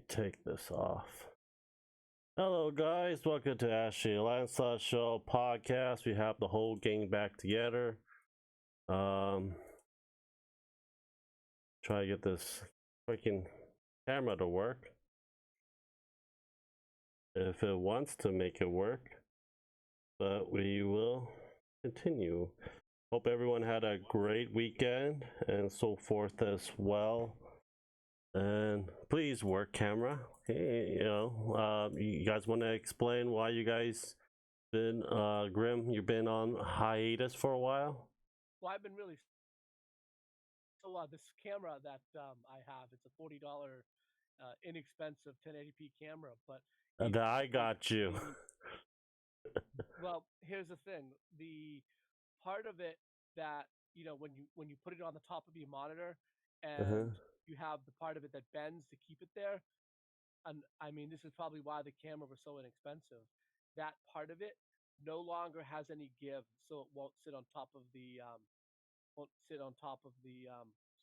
take this off. Hello, guys. Welcome to Ashley Lancelot Show podcast. We have the whole gang back together. Try to get this freaking camera to work. If it wants to make it work, but we will continue. Hope everyone had a great weekend and so forth as well. And please work camera. Hey, you guys want to explain why you guys been Grim? You've been on hiatus for a while. Well, I've been really this camera that I have, it's a $40 inexpensive 1080p camera, but I got you. Well, here's the thing: the part of it that when you put it on the top of your monitor, and you have the part of it that bends to keep it there. And I mean, this is probably why the camera was so inexpensive. That part of it no longer has any give, so it won't sit on top of the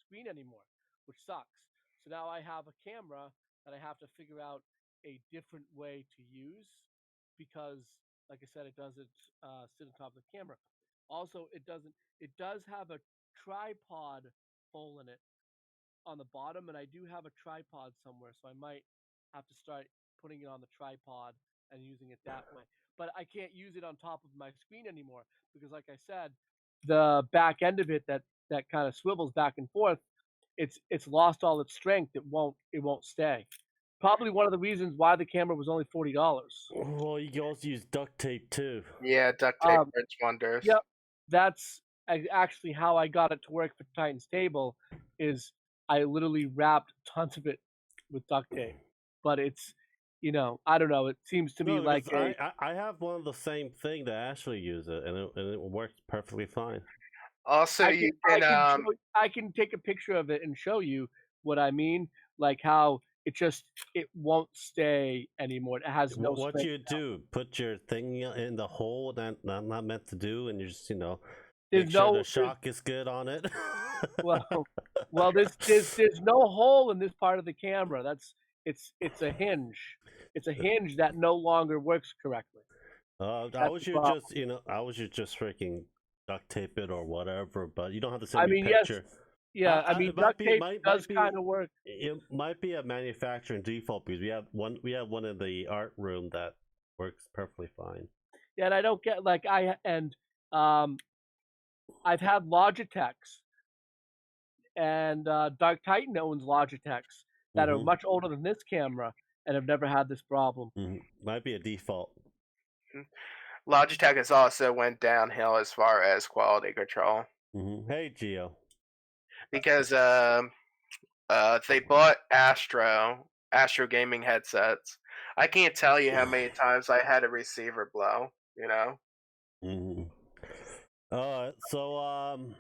screen anymore, which sucks. So now I have a camera that I have to figure out a different way to use because, like I said, it doesn't sit on top of the camera. Also, it doesn't. It does have a tripod hole in it on the bottom, and I do have a tripod somewhere, so I might have to start putting it on the tripod and using it that way. But I can't use it on top of my screen anymore because, like I said, the back end of it that kind of swivels back and forth, it's lost all its strength. It won't stay. Probably one of the reasons why the camera was only $40. Well, you can also use duct tape too. Yeah, duct tape works wonders. Yep, that's actually how I got it to work for Titan's Table. Is I literally wrapped tons of it with duct tape, but it's I don't know. It seems to me like I have one of the same thing that Ashley uses, and it works perfectly fine. Also, I can take a picture of it and show you what I mean, like how it won't stay anymore. It has no. What you do? Put your thing in the hole that I'm not meant to do, and you just make sure the shock is good on it. well, there's no hole in this part of the camera. It's a hinge. It's a hinge that no longer works correctly. I wish you just freaking duct tape it or whatever, but you don't have to send me a picture. Yes. Yeah, duct tape does kind of work. It might be a manufacturing default because we have one in the art room that works perfectly fine. Yeah, and I don't get I've had Logitechs, and Dark Titan owns Logitechs that are much older than this camera and have never had this problem. Might be a default. Logitech has also went downhill as far as quality control. Hey, Gio. Because they bought Astro gaming headsets. I can't tell you how many times I had a receiver blow. So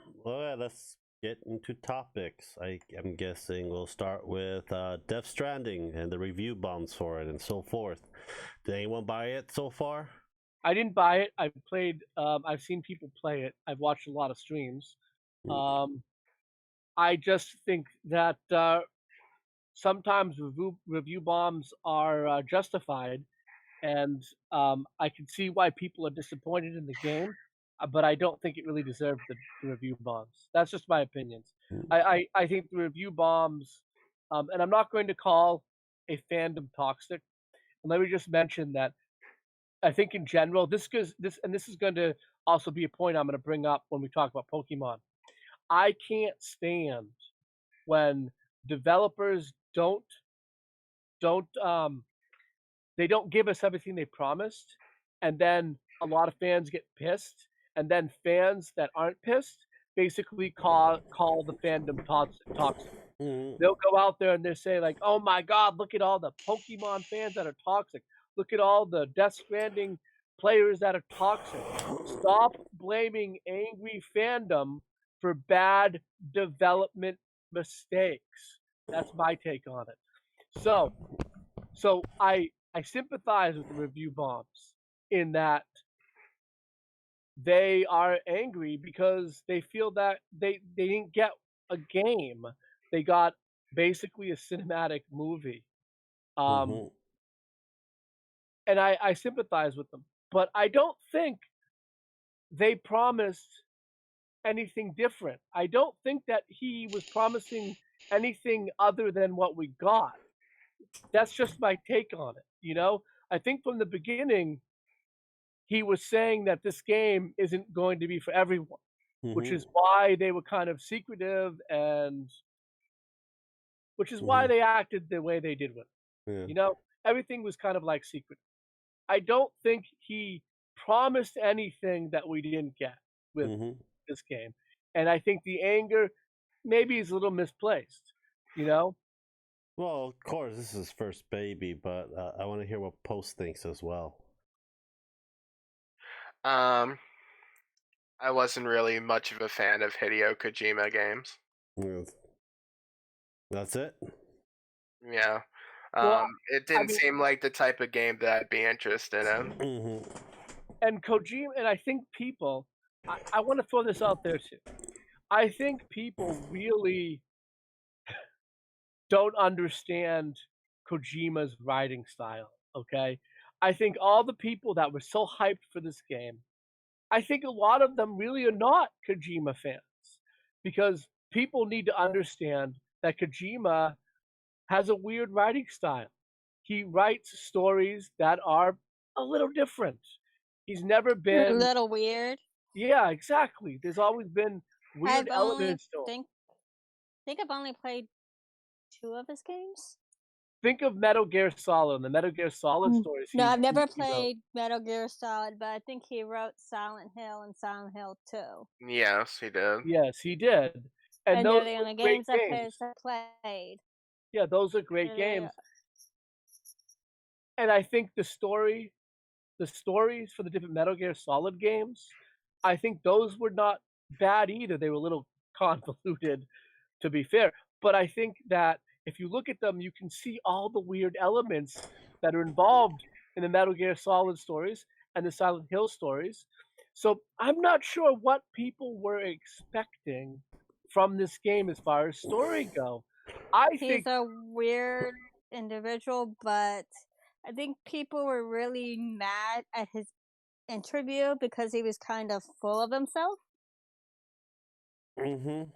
let's get into topics. I'm guessing we'll start with Death Stranding and the review bombs for it and so forth. Did anyone buy it so far? I didn't buy it. I've played. I've seen people play it. I've watched a lot of streams. I just think that sometimes review bombs are justified, and I can see why people are disappointed in the game, but I don't think it really deserved the review bombs. That's just my opinions. I think the review bombs, and I'm not going to call a fandom toxic. And let me just mention that I think in general, this is going to also be a point I'm going to bring up when we talk about Pokemon. I can't stand when developers don't they don't give us everything they promised, and then a lot of fans get pissed, and then fans that aren't pissed basically call the fandom toxic. They'll go out there and they say like, "Oh my God, look at all the Pokemon fans that are toxic. Look at all the Death Stranding players that are toxic." Stop blaming angry fandom for bad development mistakes. That's my take on it. So I sympathize with the review bombs in that they are angry because they feel that they didn't get a game. They got basically a cinematic movie. Mhm. And I sympathize with them. But I don't think they promised anything different. I don't think that he was promising anything other than what we got. That's just my take on it, you know? I think from the beginning, he was saying that this game isn't going to be for everyone, which Mhm. is why they were kind of secretive and which is why Mhm. they acted the way they did with it. Yeah. You know, everything was kind of like secret. I don't think he promised anything that we didn't get with Mhm. this game. And I think the anger maybe is a little misplaced, you know? Well, of course, this is his first baby, but I want to hear what Post thinks as well. I wasn't really much of a fan of Hideo Kojima games. Yeah. That's it. Yeah. Well, It I didn't mean, seem like the type of game that I'd be interested in. Mhm. and Kojima, and I think people, I want to throw this out there too. I think people really don't understand Kojima's writing style, okay? I think all the people that were so hyped for this game, I think a lot of them really are not Kojima fans because people need to understand that Kojima has a weird writing style. He writes stories that are a little different. He's never A been little weird. Yeah, exactly. There's always been weird I've only elements to him. think I've only played 2 of his games. Think of Metal Gear Solid and the Metal Gear Solid stories No, I've never he wrote. played Metal Gear Solid, but I think he wrote Silent Hill and Silent Hill 2. Yes, he did. Yes, he did. And And they're those the were only great games of games. his I played. Yeah, those are great And they games. And I think the stories for the different Metal Gear Solid games, I think those were not bad either. They were a little convoluted, to be fair. But I think that if you look at them, you can see all the weird elements that are involved in the Metal Gear Solid stories and the Silent Hill stories. So I'm not sure what people were expecting from this game as far as story go. I he's think a weird individual, but I think people were really mad at his interview because he was kind of full of himself. Mhm.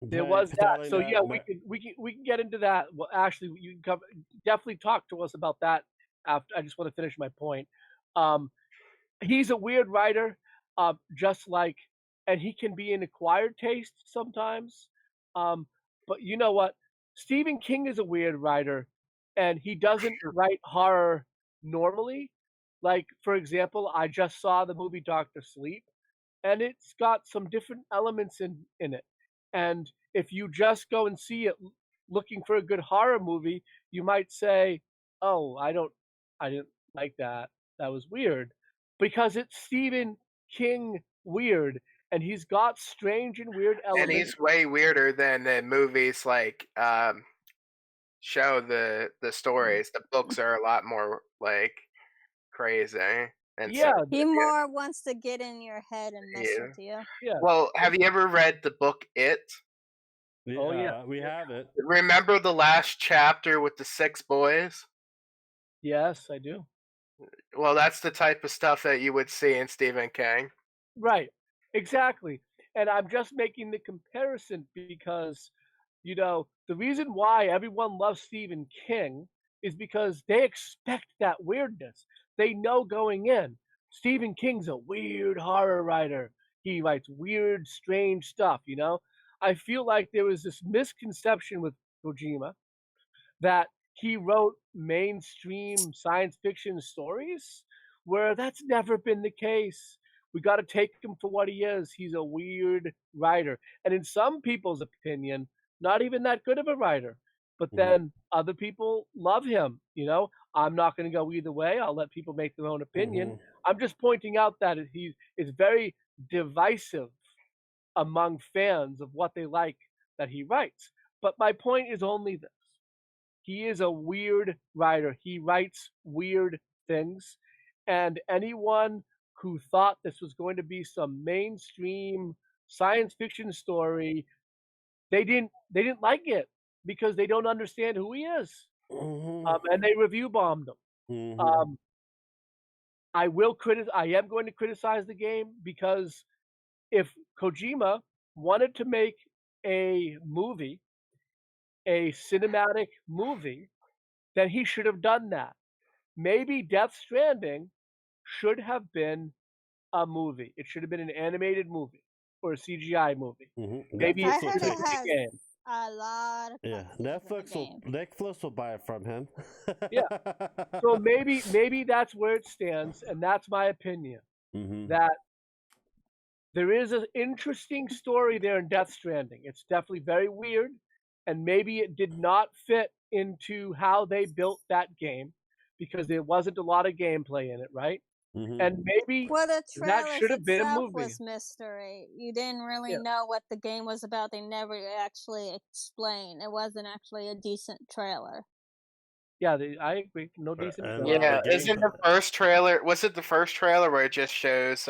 there Hey, was that. telling So that yeah, we can get into that. Well, actually, you can definitely talk to us about that after. I just want to finish my point. Um, he's a weird writer, just like, and he can be an acquired taste sometimes. Um, but you know what? Stephen King is a weird writer, and he doesn't write horror normally. Like, for example, I just saw the movie Doctor Sleep, and it's got some different elements in it. And if you just go and see it looking for a good horror movie, you might say, "Oh, I didn't like that. That was weird." Because it's Stephen King weird, and he's got strange and weird And elements. he's way weirder than the movies like show the stories. The books are a lot more like crazy and Yeah, so He more wants to get in your head and mess yeah. with you. yeah. Well, have you ever read the book It? Oh, yeah. We have it. Remember the last chapter with the 6 boys? Yes, I do. Well, that's the type of stuff that you would see in Stephen King. Right. Exactly. And I'm just making the comparison because, the reason why everyone loves Stephen King is because they expect that weirdness. They know going in, Stephen King's a weird horror writer. He writes weird, strange stuff. I feel like there was this misconception with Kojima that he wrote mainstream science fiction stories where that's never been the case. We got to take him for what he is. He's a weird writer. And in some people's opinion, not even that good of a writer. But Mhm. then other people love him. I'm not going to go either way. I'll let people make their own opinion. Mhm. I'm just pointing out that he is very divisive among fans of what they like that he writes. But my point is only this: he is a weird writer. He writes weird things. And anyone who thought this was going to be some mainstream science fiction story, they didn't like it because they don't understand who he is. and they review bombed them. I am going to criticize the game because if Kojima wanted to make a movie, a cinematic movie, then he should have done that. Maybe Death Stranding should have been a movie. It should have been an animated movie or a CGI movie. Maybe I it heard should it be a has game. a lot of Yeah, Netflix will buy it from him. Yeah. So maybe that's where it stands, and that's my opinion. That there is an interesting story there in Death Stranding. It's definitely very weird, and maybe it did not fit into how they built that game because there wasn't a lot of gameplay in it, right? And maybe Well, the that trailers should have been a itself movie. was mystery. You didn't really Yeah. know what the game was about. They never actually explained. It wasn't actually a decent trailer. Yeah, I agree. No decent and, trailer. Yeah, the game- isn't the first trailer? Was it the first trailer where it just shows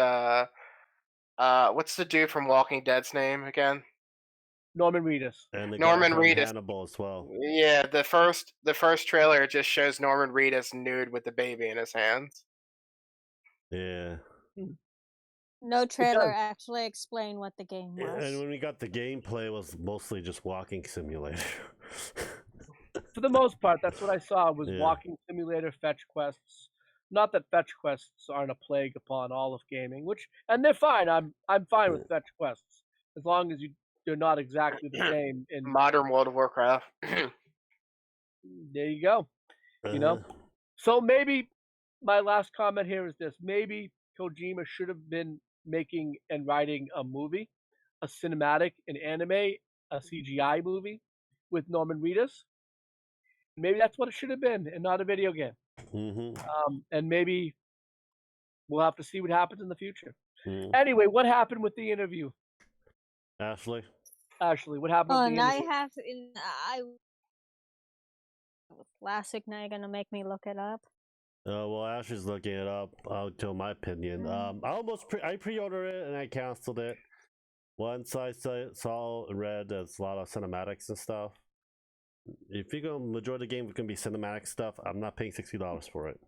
what's the dude from Walking Dead's name again? Norman Reedus. And the Norman guy from Reedus. Hannibal as well. Yeah, the first trailer just shows Norman Reedus nude with the baby in his hands. Yeah. No trailer actually explained what the game was. And when we got the gameplay, it was mostly just walking simulator. For the most part, that's what I saw was Yeah. walking simulator fetch quests. Not that fetch quests aren't a plague upon all of gaming, and they're fine. I'm fine with fetch quests as long as they're not exactly the same in Modern World of Warcraft. There you go. You know? So maybe my last comment here is this. Maybe Kojima should have been making and writing a movie, a cinematic, an anime, a CGI movie with Norman Reedus. Maybe that's what it should have been and not a video game. And maybe we'll have to see what happens in the future. Anyway, what happened with the interview? Ashley, what happened with the now interview? you have to. Classic. Now you're gonna make me look it up. well, Ashley's looking it up. I'll tell my opinion. I pre-ordered it and I canceled it once I saw and read there's a lot of cinematics and stuff. If you're gonna majority of the game is gonna be cinematic stuff, I'm not paying $60 for it.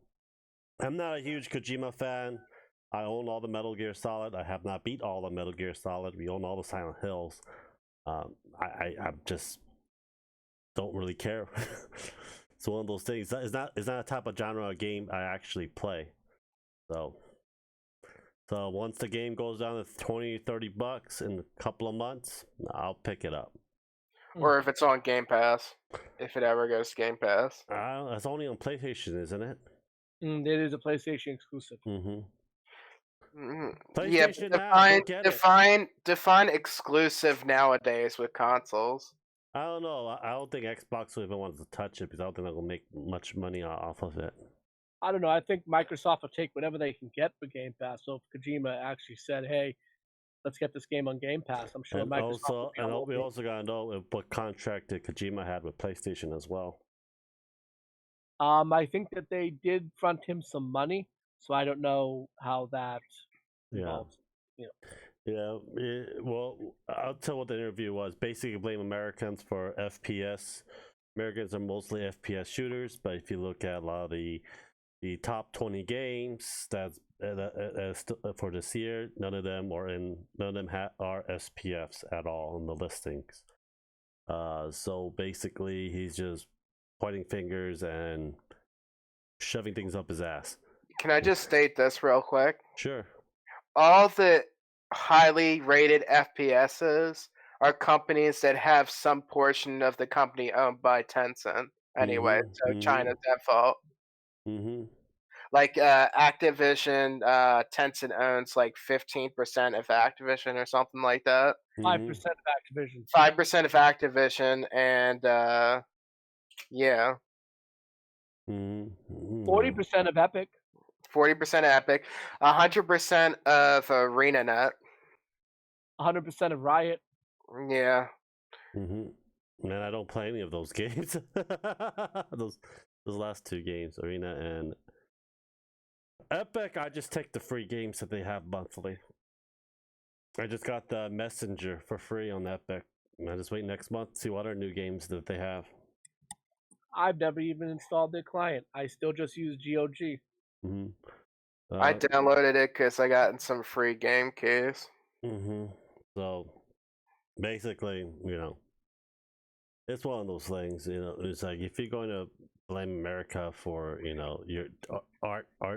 I'm not a huge Kojima fan. I own all the Metal Gear Solid. I have not beat all the Metal Gear Solid. We own all the Silent Hills. I just don't really care. It's one of those things. It's not a type of genre of game I actually play. So once the game goes down to $20-$30 in a couple of months, I'll pick it up. Or if it's on Game Pass, if it ever goes to Game Pass. It's only on PlayStation, isn't it? It is a PlayStation exclusive. PlayStation define exclusive nowadays with consoles. I don't know. I don't think Xbox will even want to touch it because I don't think they're gonna make much money off of it. I don't know. I think Microsoft will take whatever they can get for Game Pass. So if Kojima actually said, "Hey, let's get this game on Game Pass," I'm sure Microsoft. We also gotta know what contract did Kojima had with PlayStation as well. I think that they did front him some money, so I don't know how that involves. Well, I'll tell what the interview was. Basically, blame Americans for FPS. Americans are mostly FPS shooters, but if you look at a lot of the top 20 games that's for this year, none of them are SPFs at all in the listings. So basically, he's just pointing fingers and shoving things up his ass. Can I just state this real quick? Sure. All the highly rated FPSs are companies that have some portion of the company owned by Tencent. Anyway, so China's at fault. Like Activision, Tencent owns like 15% of Activision or something like that. 5% of Activision. 5% of Activision, and yeah. 40% of Epic. 40% of Epic. 100% of ArenaNet. 100% of Riot. Yeah. Man, I don't play any of those games. those last two games, Arena and Epic. I just take the free games that they have monthly. I just got the Messenger for free on Epic. I just wait next month to see what other new games that they have. I've never even installed their client. I still just use GOG. Mm-hmm. I downloaded it because I got some free game keys. Mm-hmm. So basically, it's one of those things. It's like if you're going to blame America for your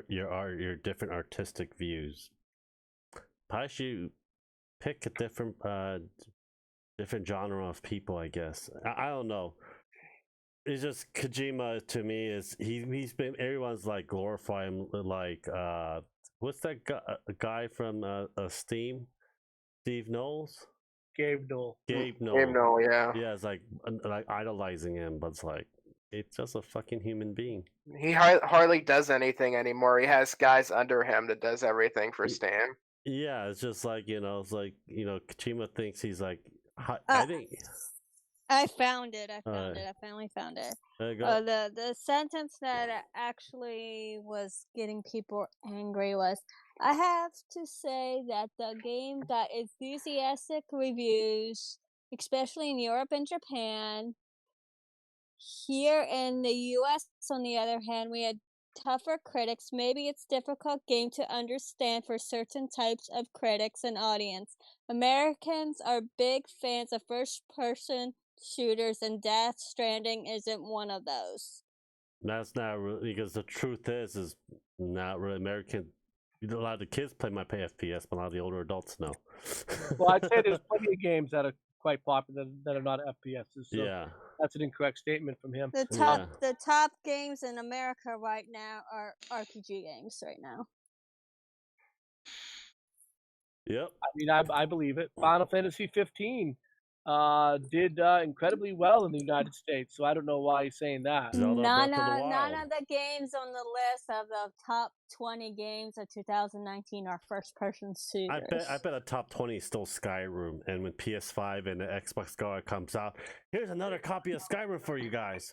your different artistic views, probably should pick a different genre of people. I guess I don't know. It's just Kojima to me is he's been everyone's like glorifying like what's that guy from Steam, Steve Knowles. Gabe Newell. Gabe Newell, yeah. Yeah, it's like idolizing him, but it's like it's just a fucking human being. He hardly does anything anymore. He has guys under him that does everything for Steam. Yeah, it's just like it's like Kojima thinks he's like I think I found it. I finally found it. The sentence that actually was getting people angry was, I have to say that the game got enthusiastic reviews, especially in Europe and Japan. Here in the US, on the other hand, we had tougher critics. Maybe it's difficult game to understand for certain types of critics and audience. Americans are big fans of first-person shooters, and Death Stranding isn't one of those. That's not really, because the truth is not really American. A lot of the kids might play FPS, but a lot of the older adults know. Well, I'd say there's plenty of games that are quite popular that are not FPSs. So yeah, that's an incorrect statement from him. The top games in America right now are RPG games right now. Yep. I mean, I believe it. Final Fantasy 15 did incredibly well in the United States, so I don't know why he's saying that. None of the games on the list of the top 20 games of 2019 are first-person shooters. I bet a top 20 is still Skyrim, and when PS5 and the Xbox Scarlet comes out, here's another copy of Skyrim for you guys.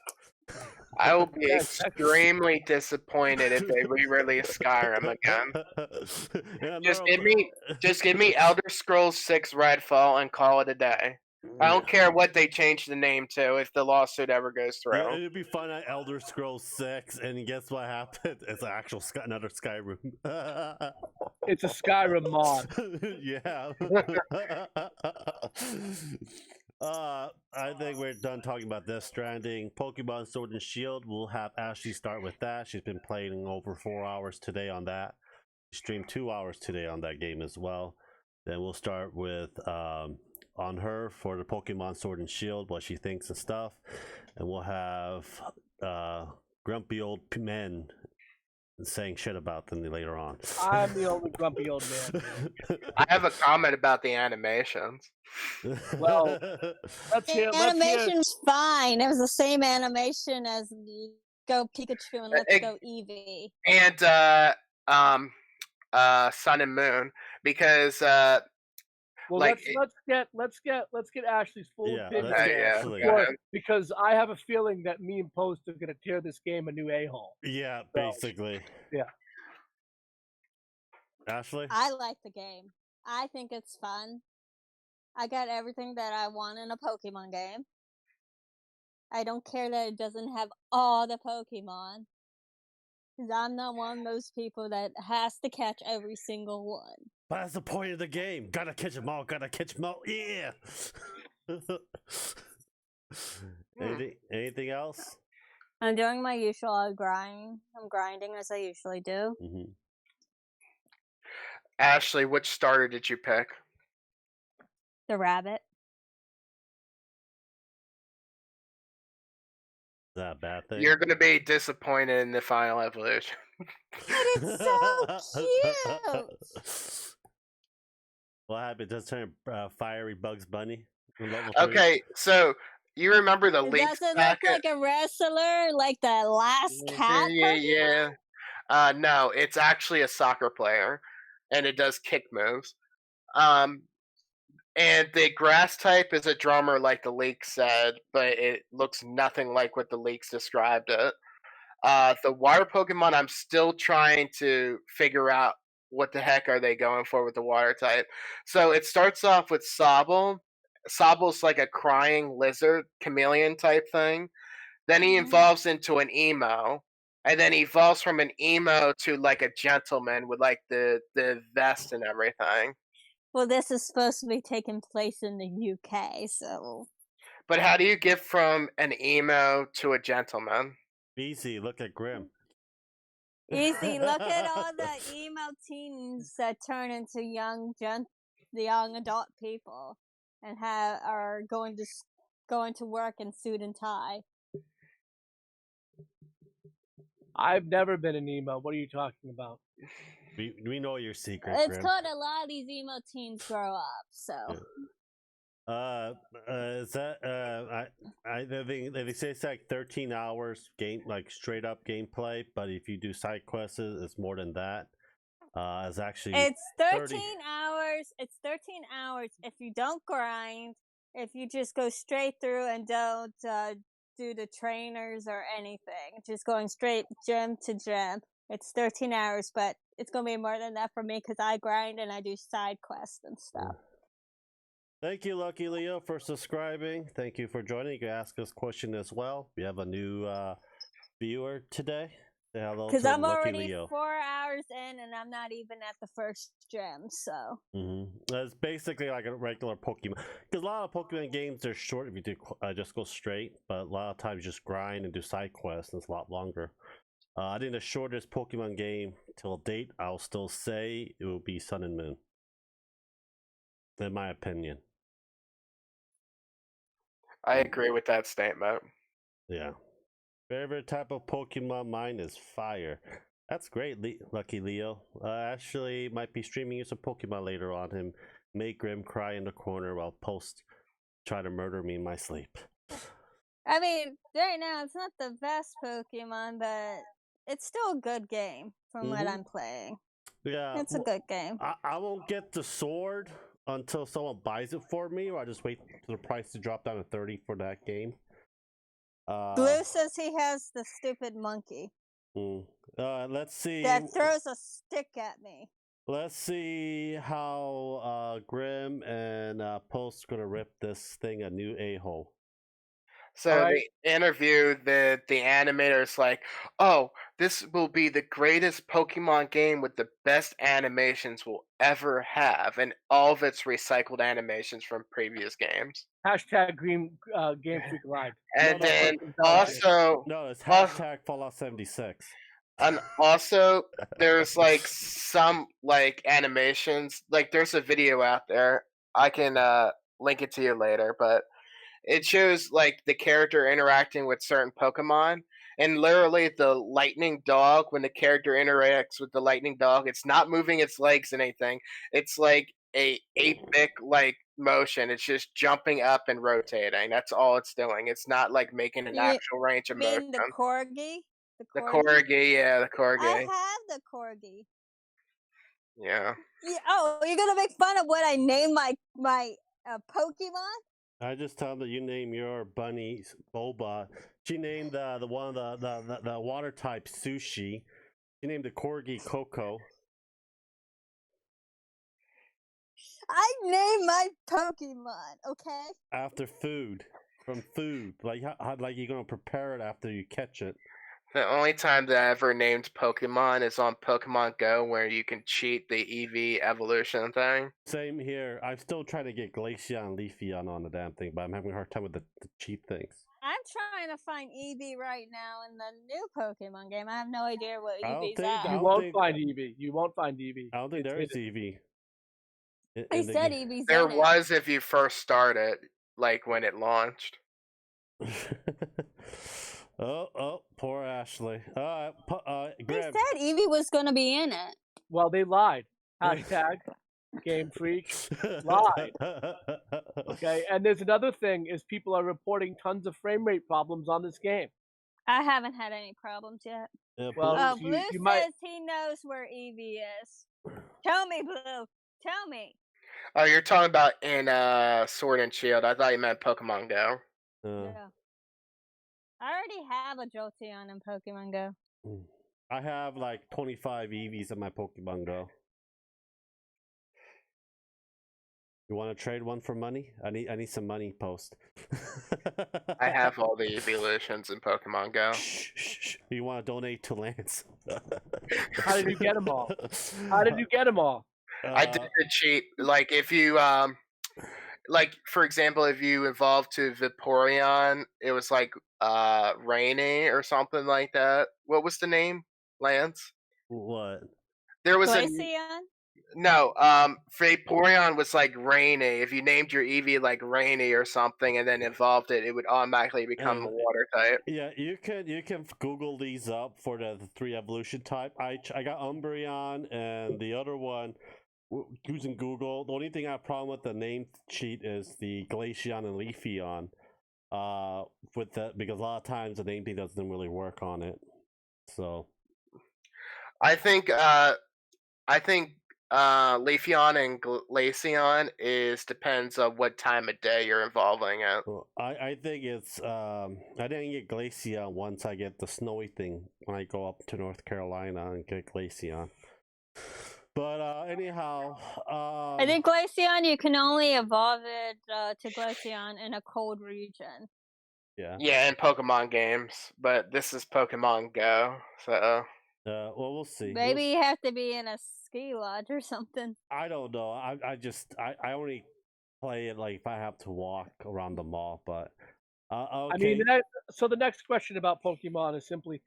I will be extremely disappointed if they re-release Skyrim again. Just give me Elder Scrolls 6 Redfall and call it a day. I don't care what they change the name to if the lawsuit ever goes through. Yeah, it'd be fun at Elder Scrolls 6, and guess what happened? It's an actual another Skyrim. It's a Skyrim mod. Yeah. I think we're done talking about Death Stranding. Pokemon Sword and Shield, we'll have Ashley start with that. She's been playing over 4 hours today on that. She streamed 2 hours today on that game as well. Then we'll start with on her for the Pokemon Sword and Shield, what she thinks and stuff. And we'll have grumpy old men saying shit about them later on. I'm the only grumpy old man. I have a comment about the animations. Well, animation's fine. It was the same animation as Go Pikachu and Let's Go Eevee. And Sun and Moon, because well, like, let's get Ashley's full opinion. Because I have a feeling that me and Post are gonna tear this game a new a-hole. Yeah, basically. Yeah. Ashley? I like the game. I think it's fun. I got everything that I want in a Pokemon game. I don't care that it doesn't have all the Pokemon. Because I'm not one of those people that has to catch every single one. But that's the point of the game. Gotta catch them all. Yeah. Anything else? I'm doing my usual grind. I'm grinding as I usually do. Mm-hmm. Ashley, which starter did you pick? The rabbit. Is that a bad thing? You're going to be disappointed in the final evolution. But it's so cute! What happened? Does it turn fiery Bugs Bunny? Okay, so you remember the leaks? It doesn't look like a wrestler, like the last cat. Yeah. No, it's actually a soccer player, and it does kick moves. And the grass type is a drummer, like the leaks said, but it looks nothing like what the leaks described it. The water Pokemon, I'm still trying to figure out what the heck are they going for with the water type. So it starts off with Sobble. Sobble's like a crying lizard chameleon type thing. then he evolves into an emo, and then he evolves from an emo to like a gentleman with like the vest and everything. Well, this is supposed to be taking place in the UK, so. But how do you get from an emo to a gentleman? Easy. Look at Grim. Easy. Look at all the emo teens that turn into the young adult people, and are going to work in suit and tie. I've never been an emo. What are you talking about? We know your secret. It's Grim. called a lot of these emo teens grow up. So. Yeah. Is that they say it's like 13 hours game, like straight up gameplay, but if you do side quests it's more than that. It's actually it's 13 hours. It's 13 hours if you don't grind, if you just go straight through and don't do the trainers or anything, just going straight gym to gym. It's 13 hours, but it's gonna be more than that for me because I grind and I do side quests and stuff. Thank you, Lucky Leo, for subscribing. Thank you for joining. You can ask us a question as well. We have a new viewer today. Say hello to I'm Lucky already Leo. 4 hours in, and I'm not even at the first gym. So it's basically like a regular Pokemon. Because a lot of Pokemon games are short if you do just go straight, but a lot of times just grind and do side quests, and it's a lot longer. I think the shortest Pokemon game till date, I'll still say it will be Sun and Moon. In my opinion. I agree with that statement. Yeah. Favorite type of Pokemon mine is fire. That's great, Lucky Leo. Actually, might be streaming you some Pokemon later on. Him make Grim cry in the corner while Post try to murder me in my sleep. I mean, right now it's not the best Pokemon, but it's still a good game from what I'm playing. Yeah, it's a good game. I won't get the sword until someone buys it for me, or I just wait for the price to drop down to 30 for that game. Blue says he has the stupid monkey. Let's see. That throws a stick at me. Let's see how Grim and Post gonna rip this thing a new a-hole. So they interview the animators like, oh, this will be the greatest Pokemon game with the best animations we'll ever have, and all of its recycled animations from previous games. Hashtag Game Freak Live. And then also... No, it's hashtag Fallout 76. And also, there's like some like animations. Like there's a video out there. I can link it to you later, but it shows like the character interacting with certain Pokemon, and literally the lightning dog, when the character interacts with the lightning dog, it's not moving its legs and anything. It's like a 8-bit like motion. It's just jumping up and rotating. That's all it's doing. It's not like making an actual range of motion. The Corgi? The Corgi, yeah, the Corgi. I have the Corgi. Yeah. Oh, you're gonna make fun of what I name my Pokemon? I just tell them that you name your bunny Boba. She named the one of the water type Sushi. She named the Corgi Coco. I name my Pokemon, okay? After food, from food, like how like you're gonna prepare it after you catch it. The only time that I ever named Pokemon is on Pokemon Go, where you can cheat the EV evolution thing. Same here. I'm still trying to get Glaceon and Leafeon on the damn thing, but I'm having a hard time with the cheat things. I'm trying to find Eevee right now in the new Pokemon game. I have no idea what Eevee's at. You won't find Eevee. You won't find Eevee. I don't think there is Eevee. I said Eevee's there in was if you first started, like when it launched. Oh, poor Ashley. They said Eevee was going to be in it. Well, they lied. Hashtag Game Freak lied. Okay, and there's another thing is people are reporting tons of frame rate problems on this game. I haven't had any problems yet. Yeah, well, Blue says he knows where Eevee is. Tell me, Blue. Tell me. Oh, you're talking about in Sword and Shield. I thought you meant Pokemon Go. Yeah. I already have a Jolteon in Pokemon Go. I have like 25 Eevees in my Pokemon Go. You want to trade one for money? I need some money. Post. I have all the evolutions in Pokemon Go. You want to donate to Lance? How did you get them all? How did you get them all? I did the cheat. Like if you like for example, if you evolved to Vaporeon, it was like Rainy or something like that. What was the name, Lance? What? There was Glaceon? No, Vaporeon was like Rainy. If you named your Eevee like Rainy or something and then evolved it, it would automatically become a water type. Yeah, you can Google these up for the 3 evolution type. I got Umbreon and the other one using Google. The only thing I have a problem with the name cheat is the Glaceon and Leafeon. With that, because a lot of times the name thing doesn't really work on it. So I think Leafeon and Glaceon depends on what time of day you're evolving at. well, I think it's I didn't get Glaceon once I get the snowy thing when I go up to North Carolina and get Glaceon. But anyhow, I think Glaceon, you can only evolve it to Glaceon in a cold region. Yeah, in Pokemon games, but this is Pokemon Go, so. Well, we'll see. Maybe you have to be in a ski lodge or something. I don't know. I only play it like if I have to walk around the mall, but okay. I mean, so the next question about Pokemon is simply,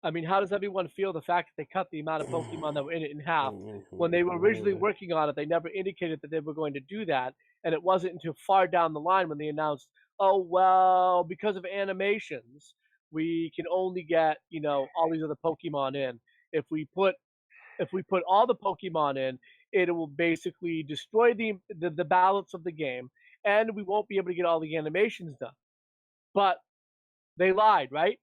I mean, how does everyone feel the fact that they cut the amount of Pokemon that were in it in half? When they were originally working on it, they never indicated that they were going to do that, and it wasn't until far down the line when they announced, oh, well, because of animations, we can only get, all these other Pokemon in. If we put all the Pokemon in, it will basically destroy the balance of the game, and we won't be able to get all the animations done. But they lied, right?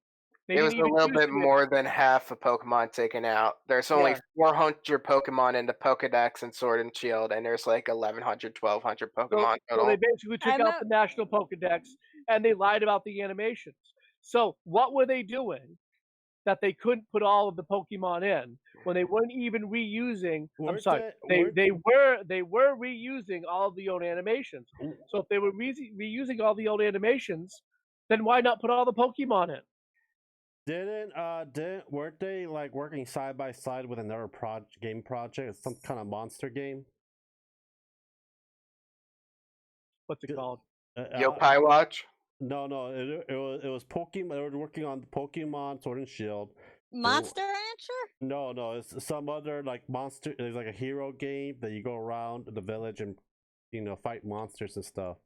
It was a little bit more than half of Pokemon taken out. There's only 400 Pokemon in the Pokedex and Sword and Shield, and there's like 1,100, 1,200 Pokemon total. So they basically took out the National Pokedex, and they lied about the animations. So what were they doing that they couldn't put all of the Pokemon in when they weren't even reusing? They were reusing all of the old animations. So if they were reusing all the old animations, then why not put all the Pokemon in? Weren't they like working side by side with another game project, some kind of monster game? What's it called? Yokai Watch? No, it was Pokemon. They were working on Pokemon Sword and Shield. Monster Rancher? No, it's some other like monster. It's like a hero game that you go around the village and fight monsters and stuff.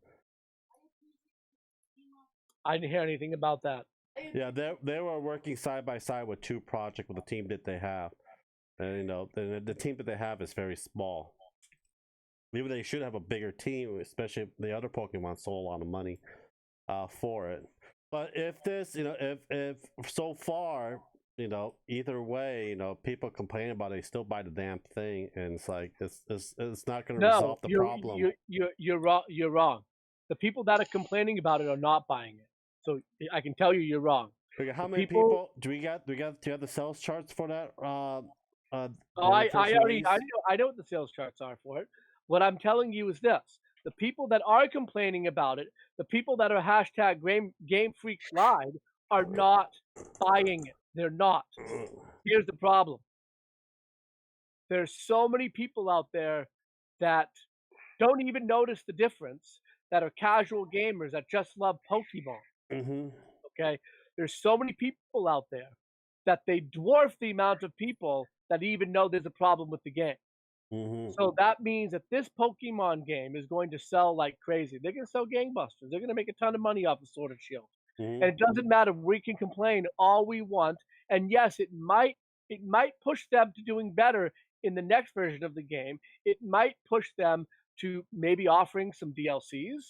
I didn't hear anything about that. Yeah, they were working side by side with 2 projects with the team that they have, and the team that they have is very small. Maybe they should have a bigger team, especially if the other Pokemon sold a lot of money for it. But if this, if so far, either way, people complain about it, they still buy the damn thing, and it's like it's not going to resolve the problem. You're wrong. The people that are complaining about it are not buying it. So I can tell you, you're wrong. Okay, how many people do we got? Do you have the sales charts for that? I know what the sales charts are for it. What I'm telling you is this: the people that are complaining about it, the people that are hashtag Game Freaks lied, are not buying it. They're not. Here's the problem: there's so many people out there that don't even notice the difference, that are casual gamers that just love Pokemon. Okay, there's so many people out there that they dwarf the amount of people that even know there's a problem with the game. So that means that this Pokemon game is going to sell like crazy. They're going to sell gangbusters. They're going to make a ton of money off of Sword and Shield. And it doesn't matter. We can complain all we want. And yes, it might push them to doing better in the next version of the game. It might push them to maybe offering some DLCs,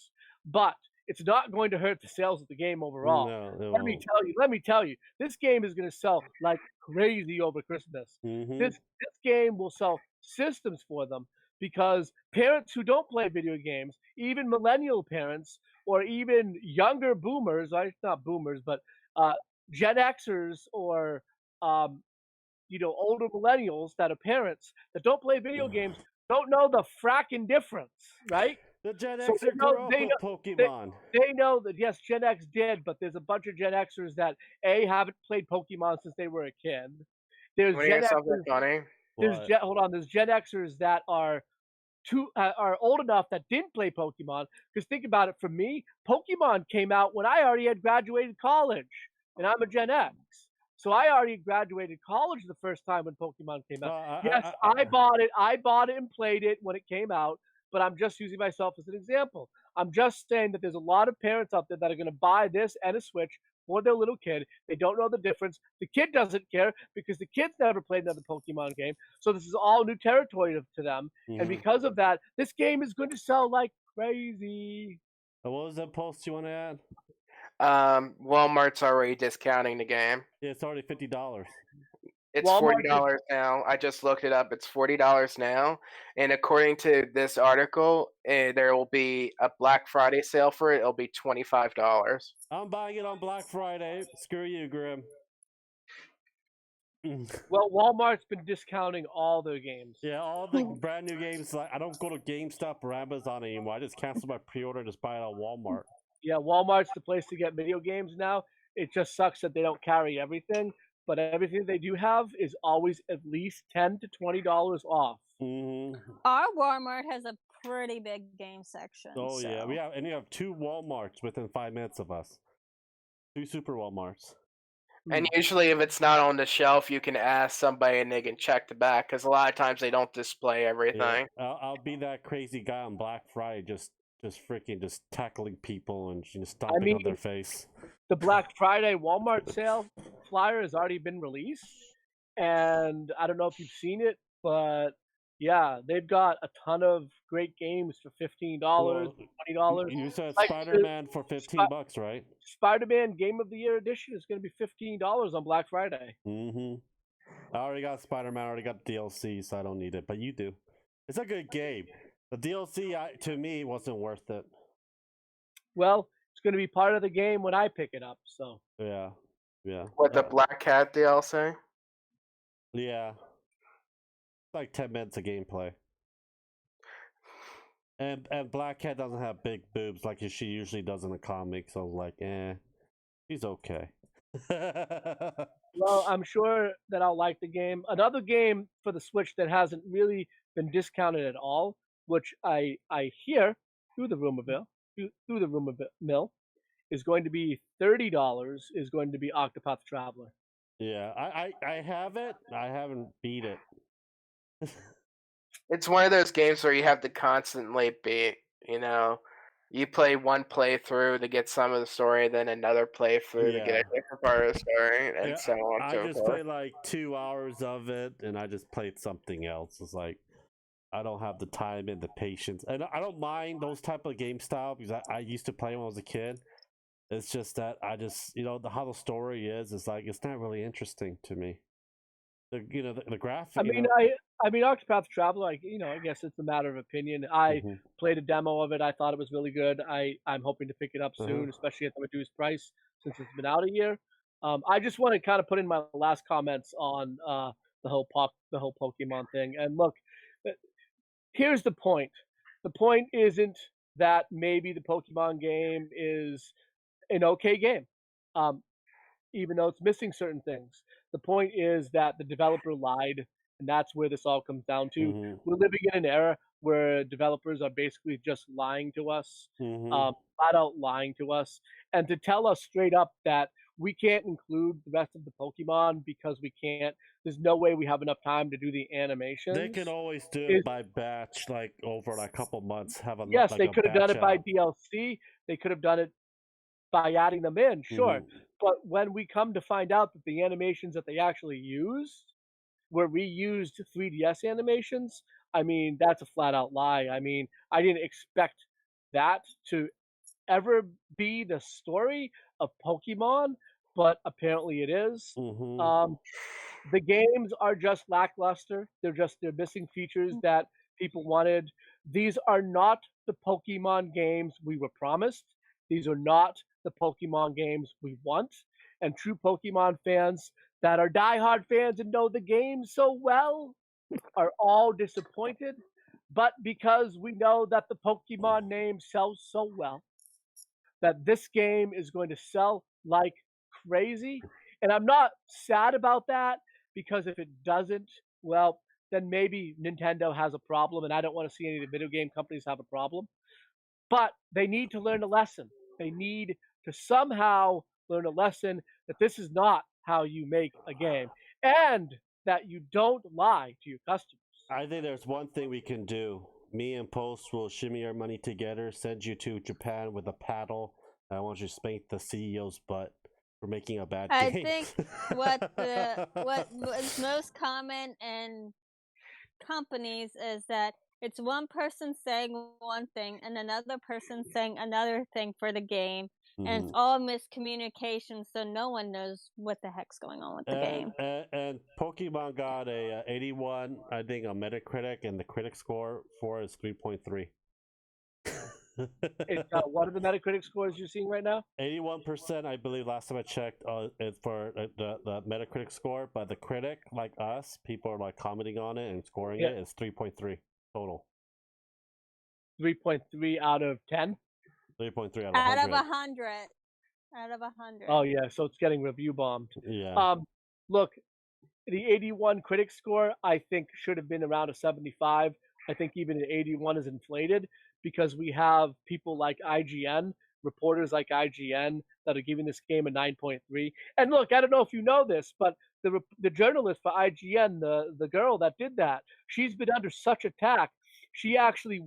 but it's not going to hurt the sales of the game overall. No, let me tell you, this game is going to sell like crazy over Christmas. This game will sell systems for them, because parents who don't play video games, even millennial parents or even younger boomers, not boomers, but Gen Xers or older millennials that are parents that don't play video games, don't know the fracking difference, right? The Gen Xer grew up with Pokemon. They know that, yes, Gen X did, but there's a bunch of Gen Xers that, A, haven't played Pokemon since they were a kid. There's Gen Xers. Funny? Hold on. There's Gen Xers that are old enough that didn't play Pokemon. Because think about it, for me, Pokemon came out when I already had graduated college, and I'm a Gen X. So I already graduated college the first time when Pokemon came out. Yes, I bought it. I bought it and played it when it came out, but I'm just using myself as an example. I'm just saying that there's a lot of parents out there that are going to buy this and a Switch for their little kid. They don't know the difference. The kid doesn't care because the kid's never played another Pokemon game. So this is all new territory to them. And because of that, this game is going to sell like crazy. What was that post you want to add? Walmart's already discounting the game. Yeah, it's already $50. It's $40 now. I just looked it up. It's $40 now. And according to this article, there will be a Black Friday sale for it. It'll be $25. I'm buying it on Black Friday. Screw you, Grim. Well, Walmart's been discounting all their games. Yeah, all the brand new games. Like, I don't go to GameStop or Amazon anymore. I just cancel my pre-order and just buy it on Walmart. Yeah, Walmart's the place to get video games now. It just sucks that they don't carry everything, but everything they do have is always at least $10 to $20 off. Our Walmart has a pretty big game section. Oh yeah, we have 2 Walmarts within 5 minutes of us. 2 super Walmarts. And usually, if it's not on the shelf, you can ask somebody and they can check the back. Because a lot of times they don't display everything. Yeah. I'll be that crazy guy on Black Friday, just tackling people and just stomping on their face. The Black Friday Walmart sale flyer has already been released, and I don't know if you've seen it, but yeah, they've got a ton of great games for $15, $20. You said like, Spider-Man for $15, right? Spider-Man Game of the Year edition is going to be $15 on Black Friday. I already got Spider-Man. I already got DLC, so I don't need it. But you do. It's a good game. The DLC, to me, wasn't worth it. Well, it's going to be part of the game when I pick it up. So yeah. What, the Black Cat DLC? Yeah. Like 10 minutes of gameplay. And Black Cat doesn't have big boobs like she usually does in the comics, so I was like, she's okay. Well, I'm sure that I'll like the game. Another game for the Switch that hasn't really been discounted at all, which I hear through the rumor mill, is going to be $30, is going to be Octopath Traveler. Yeah, I have it. I haven't beat it. It's one of those games where you have to constantly beat, you play one playthrough to get some of the story, then another playthrough to get a different part of the story, and so on. I just played like 2 hours of it, and I just played something else. It's like, I don't have the time and the patience. And I don't mind those type of game style, because I used to play when I was a kid. It's just that I just, how the story is like, it's not really interesting to me. The graphic. I mean, Octopath Traveler, I guess it's a matter of opinion. I played a demo of it. I thought it was really good. I'm hoping to pick it up soon, especially at the reduced price since it's been out a year. I just want to kind of put in my last comments on the whole Pokemon thing. And look, here's the point. The point isn't that maybe the Pokemon game is an okay game, even though it's missing certain things. The point is that the developer lied, and that's where this all comes down to. We're living in an era where developers are basically just lying to us, flat out lying to us, and to tell us straight up that we can't include the rest of the Pokemon because we can't. There's no way we have enough time to do the animations. They can always do it by batch, like over a couple months. Yes, they could have done it by DLC. They could have done it by adding them in, sure. But when we come to find out that the animations that they actually used were reused 3DS animations, I mean, that's a flat out lie. I mean, I didn't expect that to ever be the story of Pokemon, but apparently it is. The games are just lackluster. They're missing features that people wanted. These are not the Pokemon games we were promised. These are not the Pokemon games we want. And true Pokemon fans that are diehard fans and know the game so well are all disappointed. but because we know that the Pokemon name sells so well, that this game is going to sell like crazy. And I'm not sad about that, because if it doesn't, well, then maybe Nintendo has a problem, and I don't want to see any of the video game companies have a problem. But they need to learn a lesson. They need to somehow learn a lesson that this is not how you make a game, and that you don't lie to your customers. I think there's one thing we can do. Me and Post will shimmy our money together, send you to Japan with a paddle. I want you to spank the CEO's butt for making a bad game. I think what is most common in companies is that it's one person saying one thing and another person saying another thing for the game, and it's all miscommunication, so no one knows what the heck's going on with the game. And Pokemon got a 81, I think, on Metacritic, and the critic score for is 3.3. What are the Metacritic scores you're seeing right now? 81%, I believe, last time I checked, is for the Metacritic score, but the critic, like us, people are like commenting on it and scoring it, is 3.3 total. 3.3 out of 10? 3.3 out of 100. Out of 100. Oh yeah, so it's getting review bombed. Yeah. Look, the 81 critic score, I think, should have been around a 75. I think even an 81 is inflated, because we have people like IGN, reporters like IGN, that are giving this game a 9.3. And look, I don't know if you know this, but the journalist for IGN, the girl that did that, she's been under such attack. They actually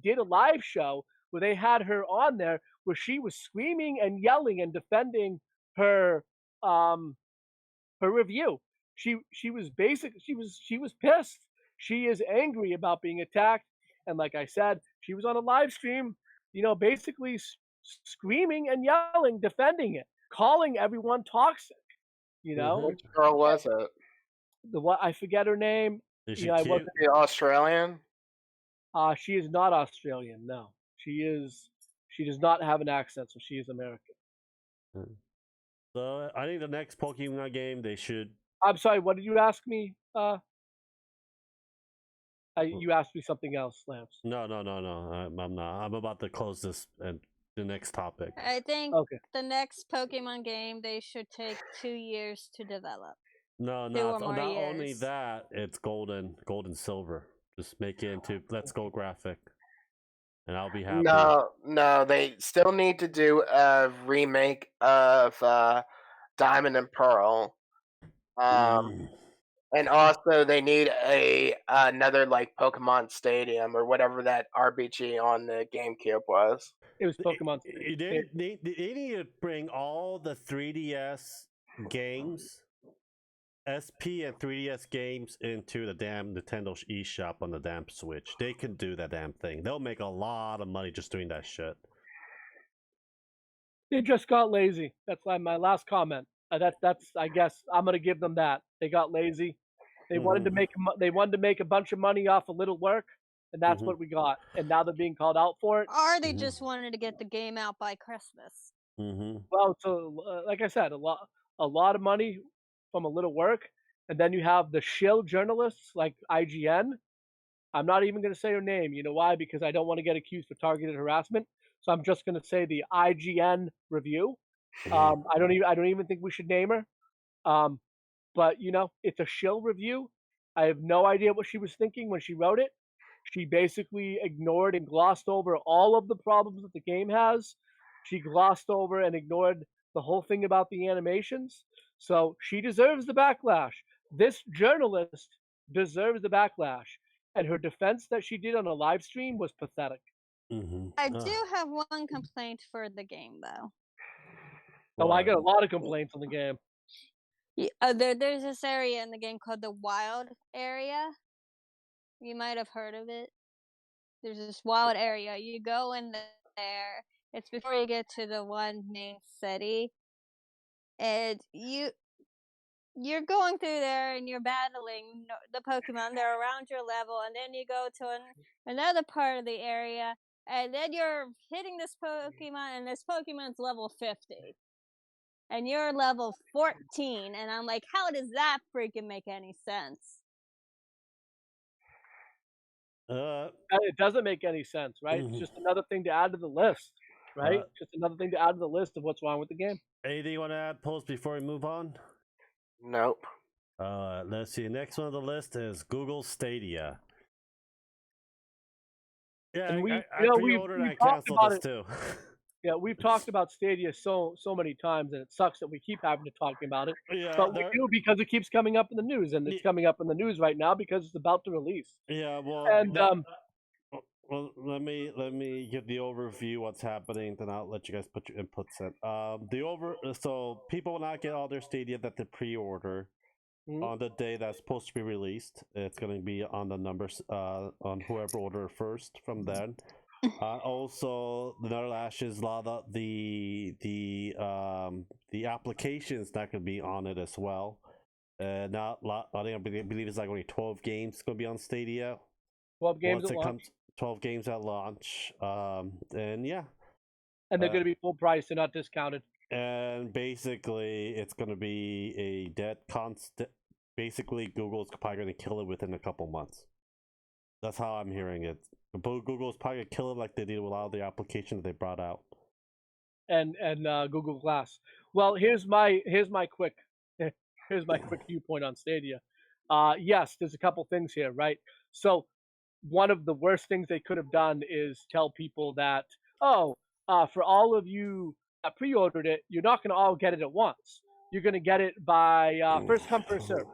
did a live show where they had her on there, where she was screaming and yelling and defending her review. She was pissed. She is angry about being attacked, and like I said, she was on a live stream, basically screaming and yelling, defending it, calling everyone toxic. Which girl was it? I forget her name. Is she cute? The Australian? She is not Australian. No, she does not have an accent, so she is American. So I think the next Pokemon game they should. I'm sorry. What did you ask me? You asked me something else, Lance. No. I'm not. I'm about to close this and the next topic. I think the next Pokemon game they should take 2 years to develop. No, not only that. It's gold and silver. Just make it into Let's Go graphic, and I'll be happy. No, they still need to do a remake of Diamond and Pearl. And also they need another like Pokemon Stadium or whatever that RPG on the GameCube was. It was Pokemon. They need to bring all the 3DS games, SP and 3DS games, into the damn Nintendo eShop on the damn Switch. They can do that damn thing. They'll make a lot of money just doing that shit. They just got lazy. That's my last comment. That's I guess I'm gonna give them that. They got lazy. They wanted to make a bunch of money off a little work, and that's what we got. And now they're being called out for it. Or they just wanted to get the game out by Christmas. Well, so like I said, a lot of money from a little work, and then you have the shill journalists like IGN. I'm not even going to say her name. You know why? Because I don't want to get accused for targeted harassment. So I'm just going to say the IGN review. I don't even think we should name her. But it's a shill review. I have no idea what she was thinking when she wrote it. She basically ignored and glossed over all of the problems that the game has. She glossed over and ignored the whole thing about the animations. So she deserves the backlash. This journalist deserves the backlash. And her defense that she did on a live stream was pathetic. I do have one complaint for the game, though. Oh, I got a lot of complaints on the game. There's this area in the game called the Wild Area. You might have heard of it. There's this wild area. You go in there. It's before you get to the one main city. And you're going through there and you're battling the Pokemon. They're around your level. And then you go to another part of the area. And then you're hitting this Pokemon. And this Pokemon's level 50. And you're level 14. And I'm like, how does that freaking make any sense? It doesn't make any sense, right? It's just another thing to add to the list, right? Just another thing to add to the list of what's wrong with the game. Anything you want to add, Post, before we move on? Nope. Let's see. Next one on the list is Google Stadia. Yeah, And I pre-ordered and I canceled this too. Yeah, we've talked about Stadia so many times, and it sucks that we keep having to talk about it. Yeah, but we do because it keeps coming up in the news, and it's coming up in the news right now because it's about to release. Yeah, well, and well, let me give the overview what's happening, then I'll let you guys put your inputs in. So people will not get all their Stadia that they pre-order on the day that's supposed to be released. It's going to be on the numbers on whoever ordered first from then. Also, another lash is a lot of the applications that could be on it as well. Not a lot. I believe it's like only 12 games going to be on Stadia. 12 games at launch. 12 games at launch. And yeah. And they're going to be full price. They're not discounted. And basically, it's going to be a dead constant. Basically, Google's probably going to kill it within a couple months. That's how I'm hearing it. Google's probably going to kill it like they did with all the applications they brought out. And Google Glass. Well, here's my quick viewpoint on Stadia. Yes, there's a couple things here, right? So one of the worst things they could have done is tell people that, for all of you that pre-ordered it, you're not going to all get it at once. You're going to get it by first come, first serve.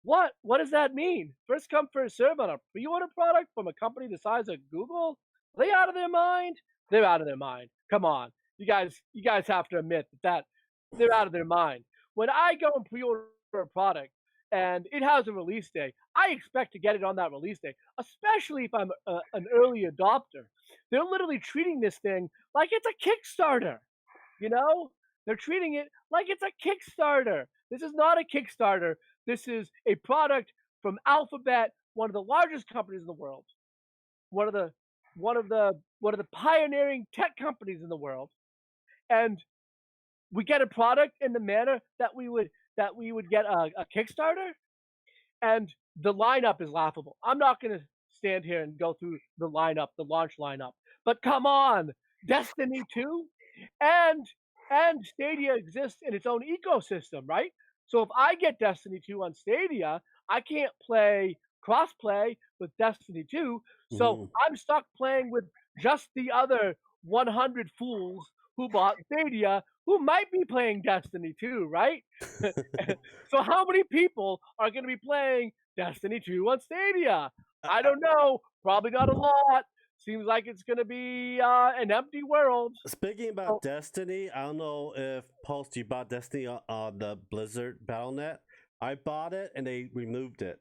What does that mean? First come, first serve on a pre-order product from a company the size of Google? Are they out of their mind? They're out of their mind. Come on. You guys have to admit that they're out of their mind. When I go and pre-order a product and it has a release day, I expect to get it on that release day, especially if I'm an early adopter. They're literally treating this thing like it's a Kickstarter, you know? They're treating it like it's a Kickstarter. This is not a Kickstarter. This is a product from Alphabet, one of the largest companies in the world, one of the pioneering tech companies in the world, and we get a product in the manner that we would get a Kickstarter, and the lineup is laughable. I'm not going to stand here and go through the launch lineup, but come on, Destiny 2 and Stadia exists in its own ecosystem, right? So if I get Destiny 2 on Stadia, I can't play crossplay with Destiny 2. So I'm stuck playing with just the other 100 fools who bought Stadia who might be playing Destiny 2, right? So how many people are going to be playing Destiny 2 on Stadia? I don't know. Probably not a lot. Seems like it's going to be an empty world. Speaking about Destiny, I don't know if Post, you bought Destiny on the Blizzard Battlenet. I bought it and they removed it.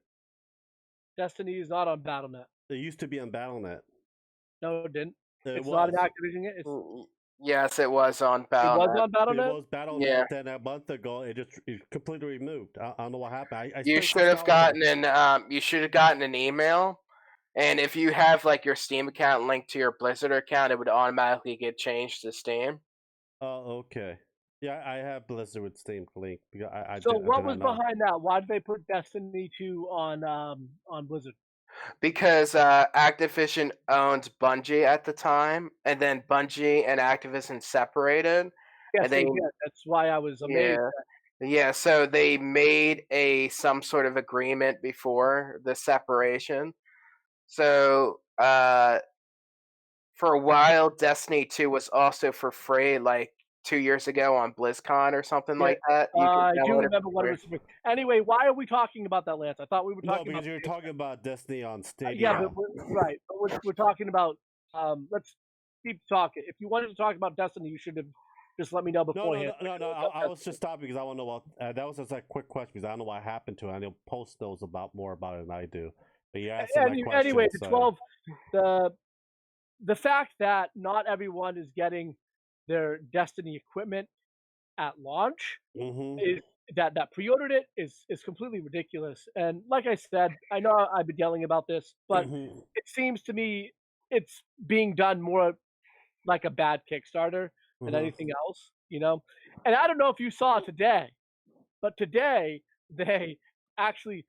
Destiny is not on Battlenet. It used to be on Battlenet. No, it didn't. It's not an Activision. Yes, it was on Battlenet. It was on Battlenet? It was Battlenet, then a month ago it completely removed. I don't know what happened. You should have gotten an email. And if you have like your Steam account linked to your Blizzard account, it would automatically get changed to Steam. Oh, okay. Yeah, I have Blizzard with Steam linked. What was behind that? Why did they put Destiny 2 on Blizzard? Because Activision owned Bungie at the time, and then Bungie and Activision separated. Yes, they did. That's why I was amazed. Yeah, so they made some sort of agreement before the separation. So, for a while, Destiny 2 was also for free, like 2 years ago on BlizzCon or something like that. I do remember what it was for. Anyway, why are we talking about that, Lance? I thought we were talking because you're talking about Destiny on Stadia. Yeah, right. But we're talking about, let's keep talking. If you wanted to talk about Destiny, you should have just let me know beforehand. No. I was just stopping because I want to know what, that was just a quick question because I don't know what happened to it. I know Post knows more about it than I do. But you asked my question. Anyway, the fact that not everyone is getting their Destiny equipment at launch is that pre-ordered it is completely ridiculous. And like I said, I know I've been yelling about this, but it seems to me it's being done more like a bad Kickstarter than anything else, you know? And I don't know if you saw today, but today they actually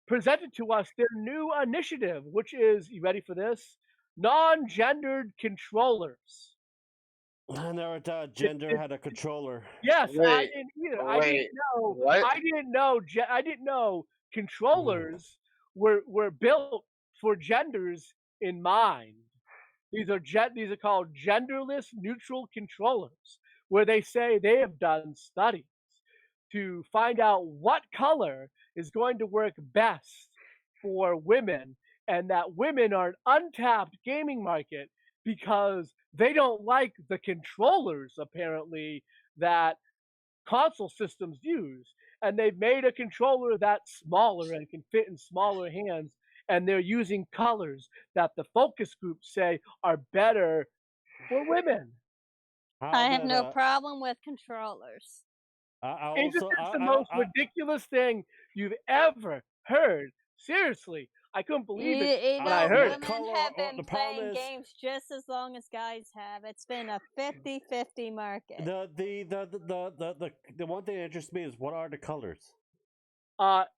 presented to us their new initiative, which is, you ready for this? Non-gendered controllers. I never thought gender had a controller. Yes, I Wait, didn't either. wait, what? I didn't know controllers were built for genders in mind. These are called genderless neutral controllers, where they say they have done studies to find out what color is going to work best for women, and that women are an untapped gaming market because they don't like the controllers apparently that console systems use. And they've made a controller that's smaller and can fit in smaller hands, and they're using colors that the focus groups say are better for women. I have no problem with controllers. Isn't this the most ridiculous thing you've ever heard? Seriously, I couldn't believe it when I heard it. Women have been playing games just as long as guys have. It's been a 50-50 market. The one thing that interests me is, what are the colors?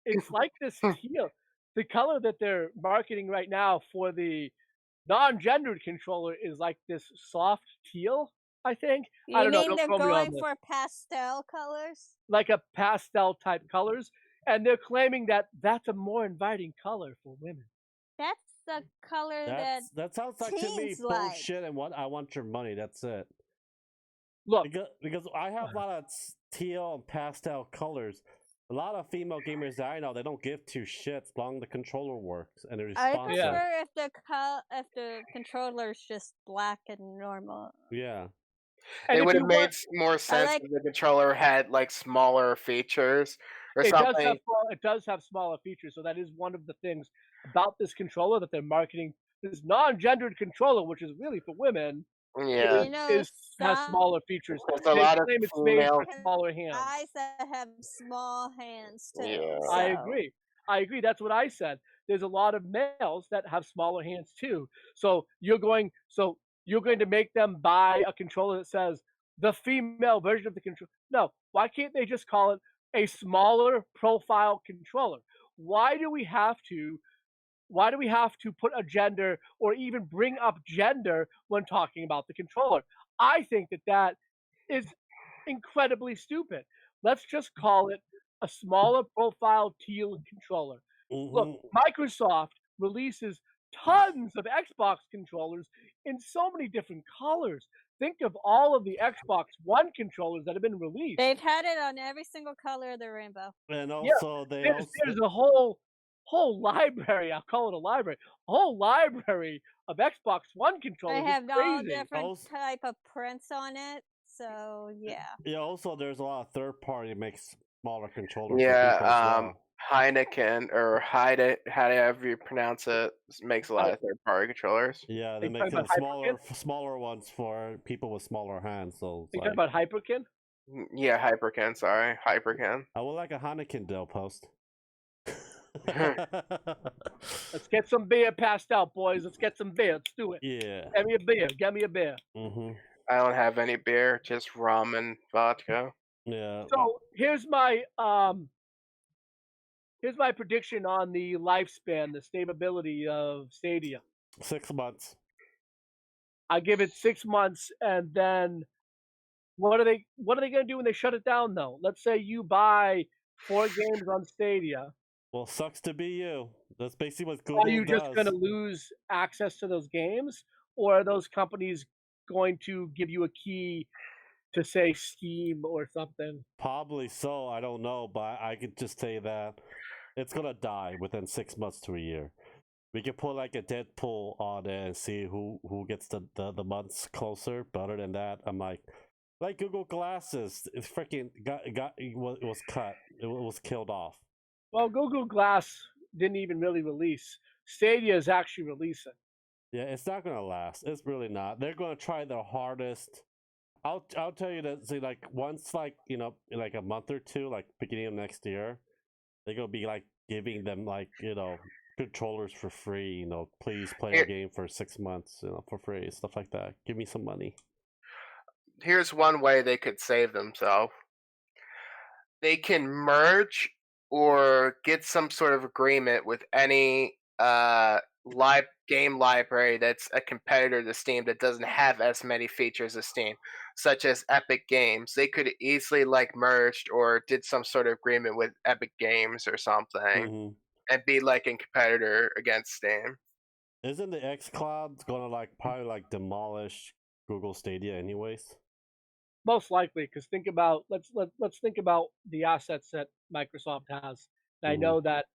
It's like this teal. The color that they're marketing right now for the non-gendered controller is like this soft teal, I think. I don't know. You mean they're going for pastel colors? Like a pastel type colors, and they're claiming that that's a more inviting color for women. That's the color that sounds like to me bullshit. And what I want your money. That's it. Look, because I have a lot of teal and pastel colors. A lot of female gamers that I know, they don't give two shits as long as the controller works and they're responsive. I prefer if the controller's just black and normal. Yeah. It would have made more sense if the controller had like smaller features or something. It does have smaller features, so that is one of the things about this controller that they're marketing. This non-gendered controller, which is really for women, has smaller features. There's a lot of it's made for smaller hands. Guys that have small hands too. Yeah. So. I agree. That's what I said. There's a lot of males that have smaller hands too. So you're going to make them buy a controller that says the female version of the controller. No, why can't they just call it a smaller profile controller? Why do we have to put a gender or even bring up gender when talking about the controller? I think that is incredibly stupid. Let's just call it a smaller profile teal controller. Mm-hmm. Look, Microsoft releases tons of Xbox controllers in so many different colors. Think of all of the Xbox One controllers that have been released. They've had it on every single color of the rainbow. And also, there's a whole library. I'll call it a library. A whole library of Xbox One controllers. They have all different type of prints on it. So yeah. Yeah. Also, there's a lot of third party makes smaller controllers. Yeah. Heineken or however you pronounce it makes a lot of third party controllers. Yeah, they make them smaller ones for people with smaller hands. So you talking about Hyperkin? Yeah, Hyperkin. Sorry, Hyperkin. I would like a Heineken Dell post. Let's get some beer passed out, boys. Let's get some beer. Let's do it. Yeah. Get me a beer. Get me a beer. Mm-hmm. I don't have any beer, just rum and vodka. Yeah. So here's my prediction on the lifespan, the stability of Stadia. 6 months. I give it 6 months, and then what are they going to do when they shut it down? Though, let's say you buy 4 games on Stadia. Well, sucks to be you. That's basically what Google does. Are you just going to lose access to those games, or are those companies going to give you a key to say Steam or something? Probably so. I don't know, but I could just say that it's gonna die within 6 months to a year. We could put like a Deadpool on it and see who gets the months closer. But other than that, I'm like Google Glasses. It freaking was cut. It was killed off. Well, Google Glass didn't even really release. Stadia is actually releasing. Yeah, it's not gonna last. It's really not. They're gonna try their hardest. I'll tell you that. See, like once, in like a month or two, like beginning of next year, they're gonna be like giving them controllers for free. Please play a game for 6 months, for free, stuff like that. Give me some money. Here's one way they could save themselves. They can merge or get some sort of agreement with any live game library that's a competitor to Steam that doesn't have as many features as Steam, such as Epic Games. They could easily like merged or did some sort of agreement with Epic Games or something and be like a competitor against Steam. Isn't the xCloud gonna like probably like demolish Google Stadia anyways? Most likely, because let's think about the assets that Microsoft has. And I know that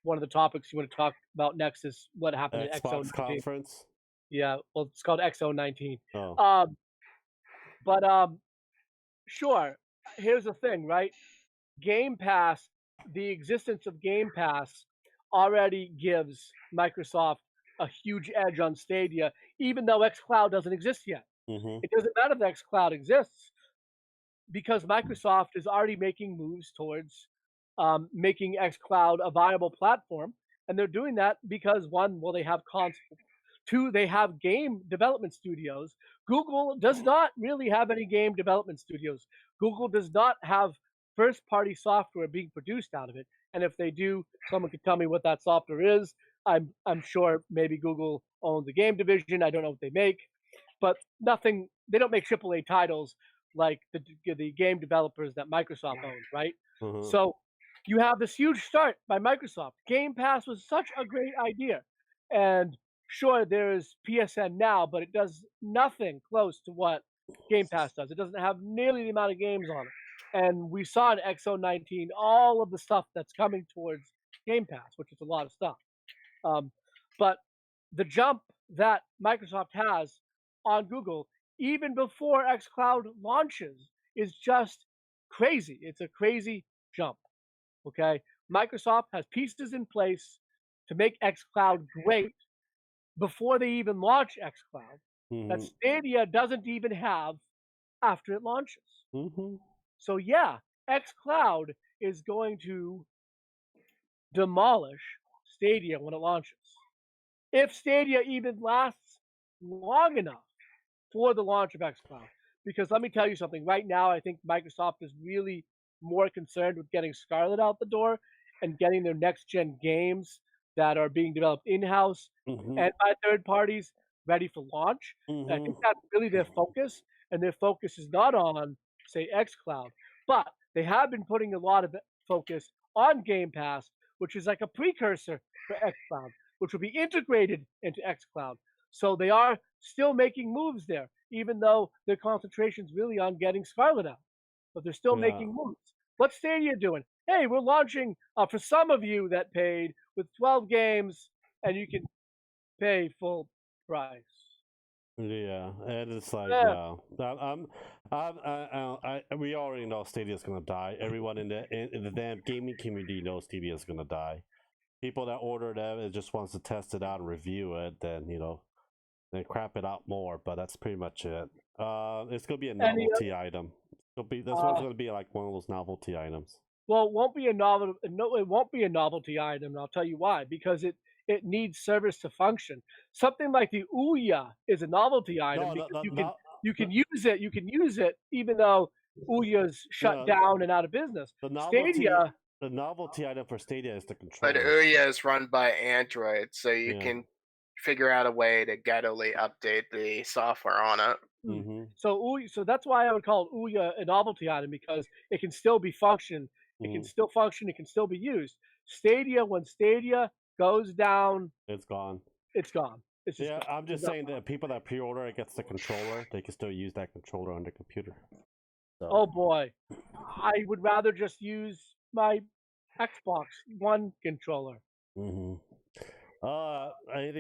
one of the topics you want to talk about next is what happened at Xbox XO19. conference. Yeah, well, it's called XO19. Oh. But sure. Here's the thing, right? Game Pass, the existence of Game Pass already gives Microsoft a huge edge on Stadia, even though xCloud doesn't exist yet. It doesn't matter if xCloud exists because Microsoft is already making moves towards making xCloud a viable platform. And they're doing that because one, well, they have console. Two, they have game development studios. Google does not really have any game development studios. Google does not have first party software being produced out of it. And if they do, someone could tell me what that software is. I'm sure maybe Google owns the game division. I don't know what they make, but nothing. They don't make AAA titles like the game developers that Microsoft owns, right? So you have this huge start by Microsoft. Game Pass was such a great idea, and sure, there is PSN now, but it does nothing close to what Game Pass does. It doesn't have nearly the amount of games on it. And we saw in XO19 all of the stuff that's coming towards Game Pass, which is a lot of stuff. But the jump that Microsoft has on Google, even before xCloud launches, is just crazy. It's a crazy jump. Okay. Microsoft has pieces in place to make xCloud great before they even launch xCloud that Stadia doesn't even have after it launches. So yeah, xCloud is going to demolish Stadia when it launches. If Stadia even lasts long enough for the launch of xCloud. Because let me tell you something, right now I think Microsoft is really more concerned with getting Scarlet out the door and getting their next gen games that are being developed in-house and by third parties ready for launch. I think that's really their focus, and their focus is not on, say, xCloud, but they have been putting a lot of focus on Game Pass, which is like a precursor for xCloud, which will be integrated into xCloud. So they are still making moves there, even though their concentration is really on getting Scarlet out. But they're still making moves. What's Stadia doing? Hey, we're launching for some of you that paid with 12 games, and you can pay full price. Yeah, and it's like, we already know Stadia's gonna die. Everyone in the damn gaming community knows Stadia's gonna die. People that order them and just wants to test it out and review it, then then crap it out more. But that's pretty much it. It's gonna be a novelty item. This one's gonna be like one of those novelty items. Well, it won't be a it won't be a novelty item. And I'll tell you why. Because it needs service to function. Something like the Ouya is a novelty item because you can use it. You can use it even though Ouya's shut down and out of business. Stadia. The novelty item for Stadia is the controller. But Ouya is run by Android, so you can figure out a way to gettily update the software on it. So that's why I would call Ouya a novelty item, because it can still be function. It can still function. It can still be used. Stadia, when Stadia goes down, it's gone. It's gone. It's just gone. I'm just saying that people that pre-order it gets the controller, they can still use that controller on their computer. So. Oh boy, I would rather just use my Xbox One controller. Anything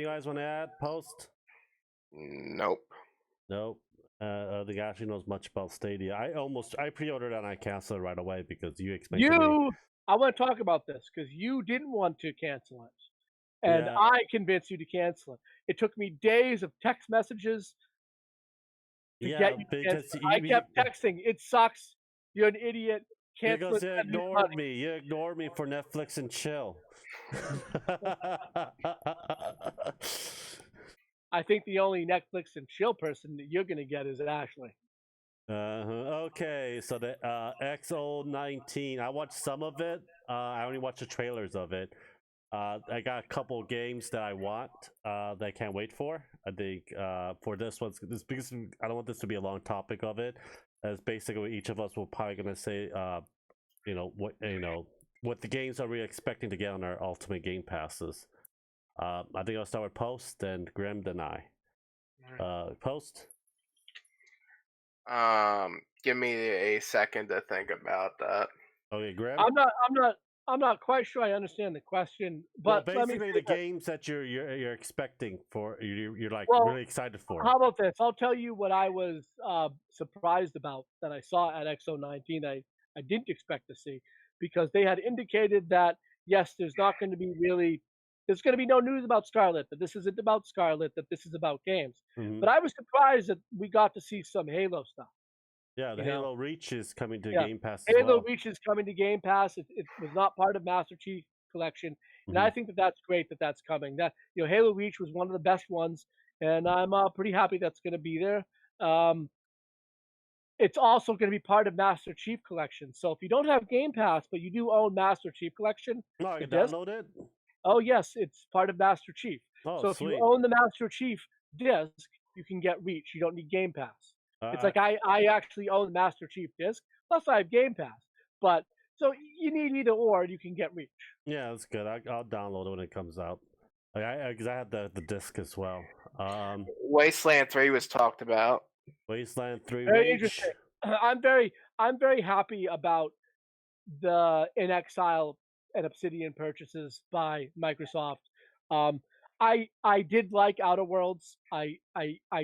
you guys want to add? Post? Nope. I think Ashley knows much about Stadia. I pre-ordered and I canceled it right away because you explained to me. I want to talk about this because you didn't want to cancel it, and I convinced you to cancel it. It took me days of text messages to get you to cancel it. I kept texting, "It sucks. You're an idiot. Cancel because you ignored me. You ignored me for Netflix and chill." I think the only Netflix and chill person that you're going to get is Ashley. Okay, so the XO19, I watched some of it. I only watched the trailers of it. I got a couple games that I want that I can't wait for. I think for this one, because I don't want this to be a long topic of it. As basically each of us will probably gonna say, what the games are we expecting to get on our Ultimate Game Passes. I think I'll start with Post, then Grim, then I. Post. Give me a second to think about that. Okay, Grim. I'm not quite sure I understand the question, but well, basically the games that you're expecting for you're like really excited for. How about this? I'll tell you what I was surprised about that I saw at XO19. I didn't expect to see, because they had indicated that yes, there's going to be no news about Scarlet, that this isn't about Scarlet, that this is about games. But I was surprised that we got to see some Halo stuff. Yeah, the Halo Reach is coming to Yeah, Game Pass Halo as well. Reach is coming to Game Pass. It was not part of Master Chief Collection, and I think that that's great that that's coming. That Halo Reach was one of the best ones, and I'm pretty happy that's going to be there. It's also going to be part of Master Chief Collection. So if you don't have Game Pass, but you do own Master Chief Collection, no, I can download it. Oh yes, it's part of Master Chief. Oh, so sweet. If you own the Master Chief disc, you can get Reach. You don't need Game Pass. It's like I actually own Master Chief disc, plus I have Game Pass. But so you need either or, you can get Reach. Yeah, that's good. I'll download it when it comes out. Because I had the disc as well. Wasteland 3 was talked about. Wasteland 3 Very Reach. interesting. I'm very happy about the In Exile and Obsidian purchases by Microsoft. I did like Outer Worlds. I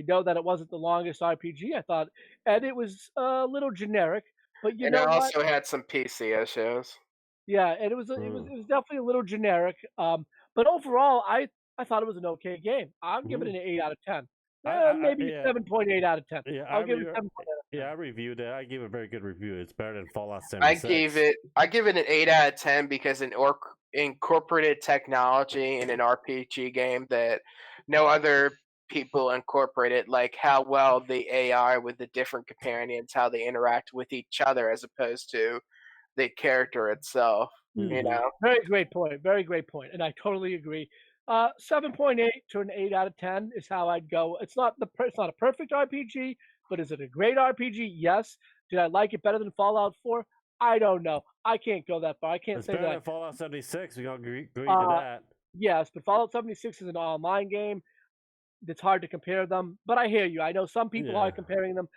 know that it wasn't the longest RPG. I thought, and it was a little generic. But it also had some PC issues. Yeah, and it was definitely a little generic. But overall, I thought it was an okay game. I'll give it an 8 out of 10. Maybe 7.8 out of 10. Yeah, I'll give it 7.8 out of 10. Yeah, I reviewed it. I gave a very good review. It's better than Fallout 76. I give it an 8 out of 10 because it incorporated technology in an RPG game that no other people incorporated, like how well the AI with the different companions, how they interact with each other as opposed to the character itself. You know, very great point. Very great point, and I totally agree. 7.8 to an 8 out of 10 is how I'd go. It's not a perfect RPG, but is it a great RPG? Yes. Did I like it better than Fallout 4? I don't know. I can't go that far. I can't say that. It's better than Fallout 76. We can agree to that. Yes, but Fallout 76 is an online game. It's hard to compare them, but I hear you. I know some people are comparing them.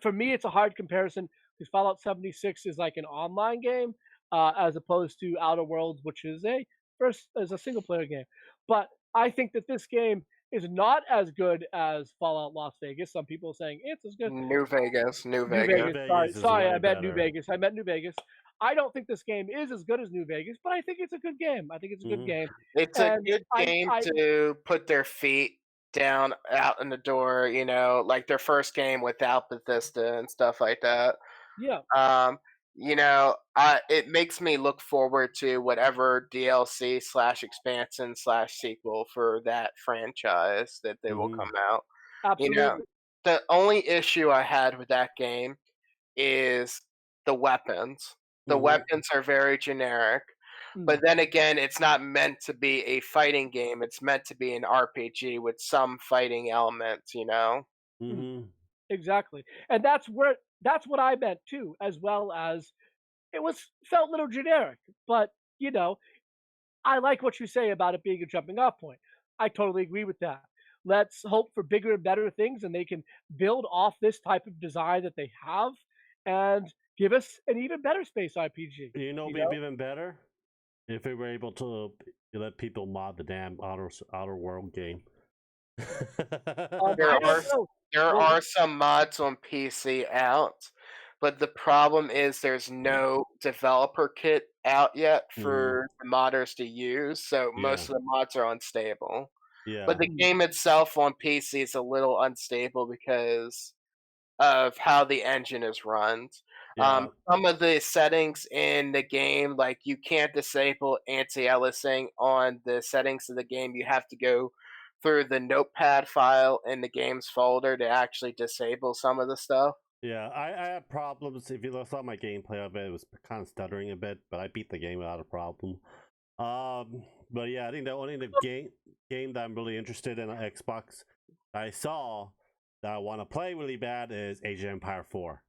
For me, it's a hard comparison because Fallout 76 is like an online game, as opposed to Outer Worlds, which is a single player game. But I think that this game is not as good as Fallout Las Vegas. Some people are saying it's as good. New Vegas. Sorry, I meant New Vegas. I don't think this game is as good as New Vegas, but I think it's a good game. It's a good game to put their feet down out in the door, like their first game without Bethesda and stuff like that. Yeah. It makes me look forward to whatever DLC / expansion / sequel for that franchise that they will come out. Absolutely. The only issue I had with that game is the weapons. The weapons are very generic. But then again, it's not meant to be a fighting game. It's meant to be an RPG with some fighting elements, Exactly. And that's what I meant too, as well as it felt a little generic. But, I like what you say about it being a jumping off point. I totally agree with that. Let's hope for bigger and better things, and they can build off this type of design that they have and give us an even better space RPG. Maybe even better? If we were able to let people mod the damn Outer World game. There are some mods on PC out, but the problem is there's no developer kit out yet for the modders to use, so most of the mods are unstable. Yeah. But the game itself on PC is a little unstable because of how the engine is run. Some of the settings in the game, like you can't disable anti-aliasing on the settings of the game. You have to go through the notepad file in the game's folder to actually disable some of the stuff. Yeah, I had problems. If you saw my gameplay of it, it was kind of stuttering a bit, but I beat the game without a problem. But yeah, I think the only game that I'm really interested in on Xbox I saw that I want to play really bad is Age of Empire 4.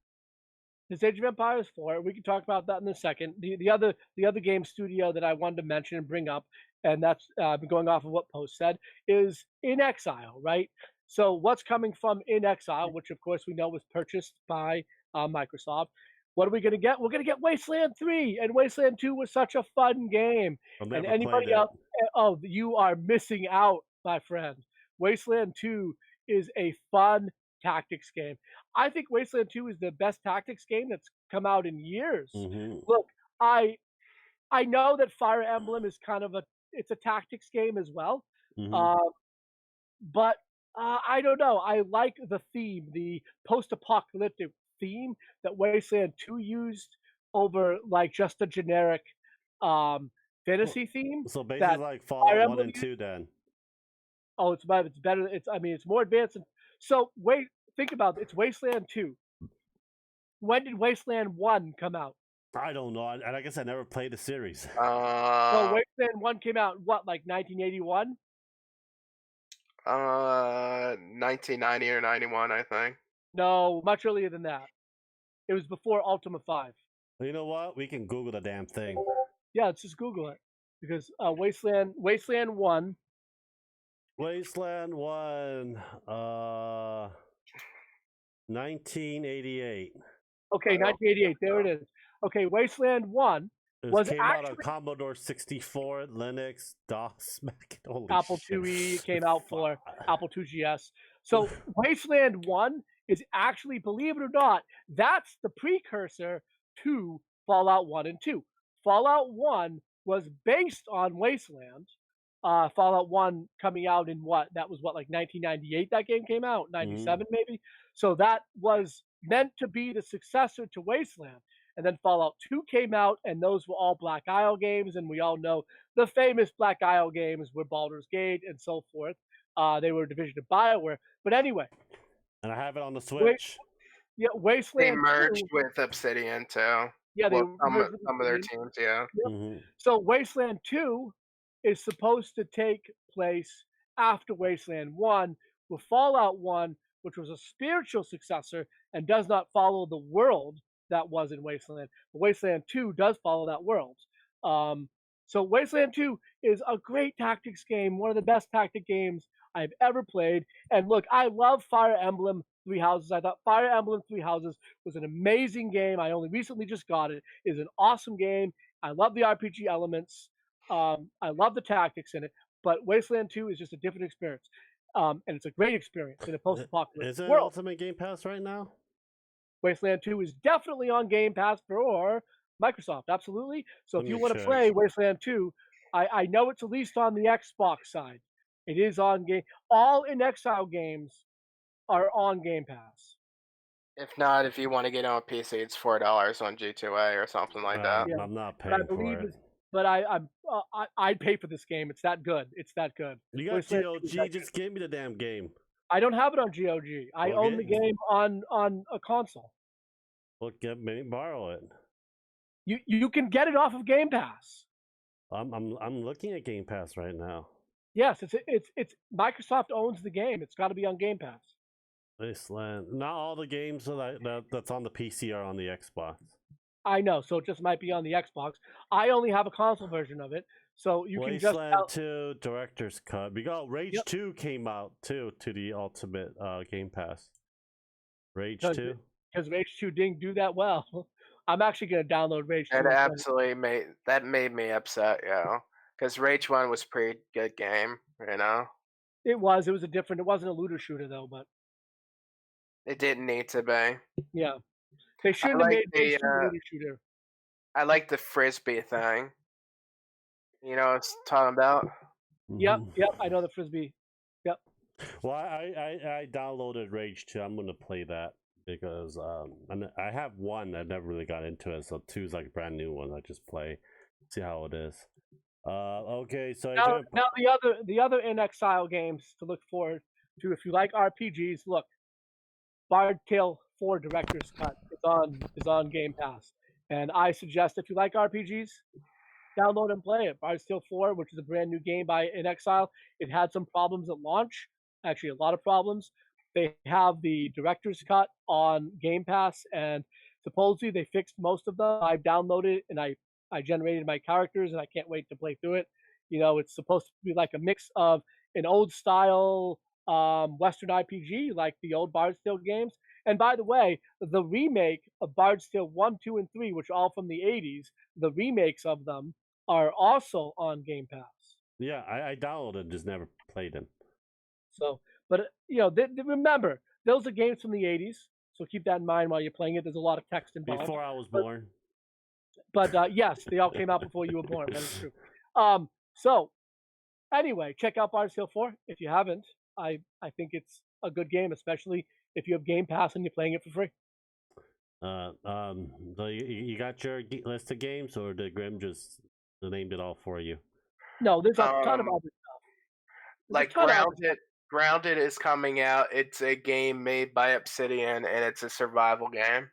It's Age of Empires 4. We can talk about that in a second. The other game studio that I wanted to mention and bring up, and that's going off of what Post said, is In Exile, right? So what's coming from In Exile, which of course we know was purchased by Microsoft. What are we going to get? We're going to get Wasteland 3, and Wasteland 2 was such a fun game. And anybody else, oh, you are missing out, my friend. Wasteland 2 is a fun tactics game. I think Wasteland 2 is the best tactics game that's come out in years. Mm-hmm. Look, I know that Fire Emblem is kind of it's a tactics game as well. Mm-hmm. But I don't know. I like the theme, the post-apocalyptic theme that Wasteland 2 used over like just a generic fantasy theme. So basically like Fallout 1 and 2 then. Oh, it's better. It's more advanced. So think about it. It's Wasteland 2. When did Wasteland 1 come out? I don't know. I guess I never played the series. So Wasteland 1 came out, what, like 1981? 1990 or 91, I think. No, much earlier than that. It was before Ultima 5. Well, you know what? We can Google the damn thing. Yeah, let's just Google it. Because Wasteland 1. Wasteland 1, 1988. Okay, 1988. There it is. Okay, Wasteland 1 was came actually out on Commodore 64, Linux, DOS, Mac. Holy Apple shit. IIe came out for Apple IIgs. So Wasteland 1 is actually, believe it or not, that's the precursor to Fallout 1 and 2. Fallout 1 was based on Wasteland. Fallout 1 coming out in that was like 1998 that game came out, 97 maybe. So that was meant to be the successor to Wasteland. And then Fallout 2 came out, and those were all Black Isle games, and we all know the famous Black Isle games were Baldur's Gate and so forth. They were a division of BioWare. But anyway. And I have it on the Switch. Wasteland. They merged with Obsidian too. Yeah, some of their teams, yeah. Yep. Mm-hmm. So Wasteland 2 is supposed to take place after Wasteland 1, with Fallout 1, which was a spiritual successor and does not follow the world that was in Wasteland. But Wasteland 2 does follow that world. So Wasteland 2 is a great tactics game, one of the best tactic games I've ever played. And look, I love Fire Emblem Three Houses. I thought Fire Emblem Three Houses was an amazing game. I only recently just got it. It's an awesome game. I love the RPG elements. I love the tactics in it. But Wasteland 2 is just a different experience. And it's a great experience in a post-apocalyptic world. Is it Ultimate Game Pass right now? Wasteland 2 is definitely on Game Pass for Microsoft, absolutely. So if you want to play Wasteland 2, I know it's at least on the Xbox side. It is on game. All In Exile games are on Game Pass. If not, if you want to get on a PC, it's $4 on G2A or something like that. Yeah, I'm not paying for it. But I'd pay for this game. It's that good. It's that good. You got GOG? Just give me the damn game. I don't have it on GOG. I own the game on a console. Well, maybe borrow it. You can get it off of Game Pass. I'm looking at Game Pass right now. Yes, it's Microsoft owns the game. It's got to be on Game Pass. Wasteland. Not all the games that's on the PC are on the Xbox. I know, so it just might be on the Xbox. I only have a console version of it, so you can just. Wasteland 2 Director's Cut. Rage 2 came out too to the Ultimate Game Pass. Rage 2. Because Rage 2 didn't do that well. I'm actually going to download Rage 2. It absolutely made me upset, because Rage 1 was a pretty good game, It was a different. It wasn't a looter shooter though, but it didn't need to be. Yeah, they shouldn't have made Rage 2 a looter shooter. I like the frisbee thing. You know what I'm talking about? Yep, I know the frisbee. Yep. Well, I downloaded Rage 2. I'm gonna play that because I have 1. I never really got into it, so 2 is like a brand new one. I just play, see how it is. Okay, so now the other In Exile games to look forward to if you like RPGs. Look, Bard Tale 4 Director's Cut is on Game Pass, and I suggest if you like RPGs, download and play it. Bard's Tale 4, which is a brand new game by In Exile, it had some problems at launch, actually a lot of problems. They have the Director's Cut on Game Pass, and supposedly they fixed most of them. I've downloaded it, and I generated my characters, and I can't wait to play through it. You know, it's supposed to be like a mix of an old style Western RPG, like the old Bard's Tale games. And by the way, the remake of Bard's Tale 1, 2, and 3, which are all from the 80s, the remakes of them are also on Game Pass. Yeah, I downloaded, just never played them. So, but you know, remember, those are games from the 80s, so keep that in mind while you're playing it. There's a lot of text involved. Before I was born. But yes, they all came out before you were born. That is true. So anyway, check out Bard's Tale 4 if you haven't. I think it's a good game, especially if you have Game Pass and you're playing it for free. So you got your list of games, or did Grim just named it all for you? No, there's a ton of other stuff. Like Grounded is coming out. It's a game made by Obsidian, and it's a survival game.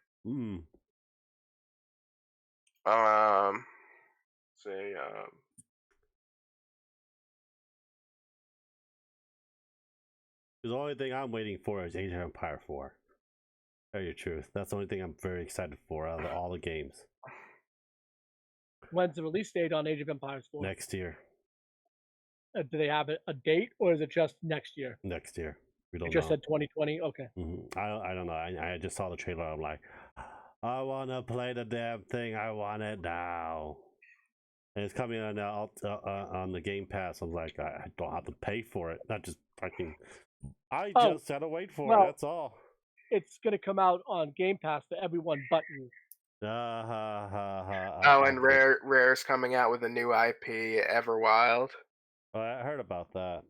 The only thing I'm waiting for is Age of Empire 4. Tell you the truth, that's the only thing I'm very excited for out of all the games. When's the release date on Age of Empires 4? Next year. Do they have a date, or is it just next year? Next year. We don't know. Just said 2020? Okay. I don't know. I just saw the trailer. I'm like, I want to play the damn thing. I want it now. And it's coming on the Game Pass. I'm like, I don't have to pay for it. Not just fucking... I just had to wait for it. That's all. It's going to come out on Game Pass for everyone but you. And Rare's coming out with a new IP, Everwild. Oh, I heard about that.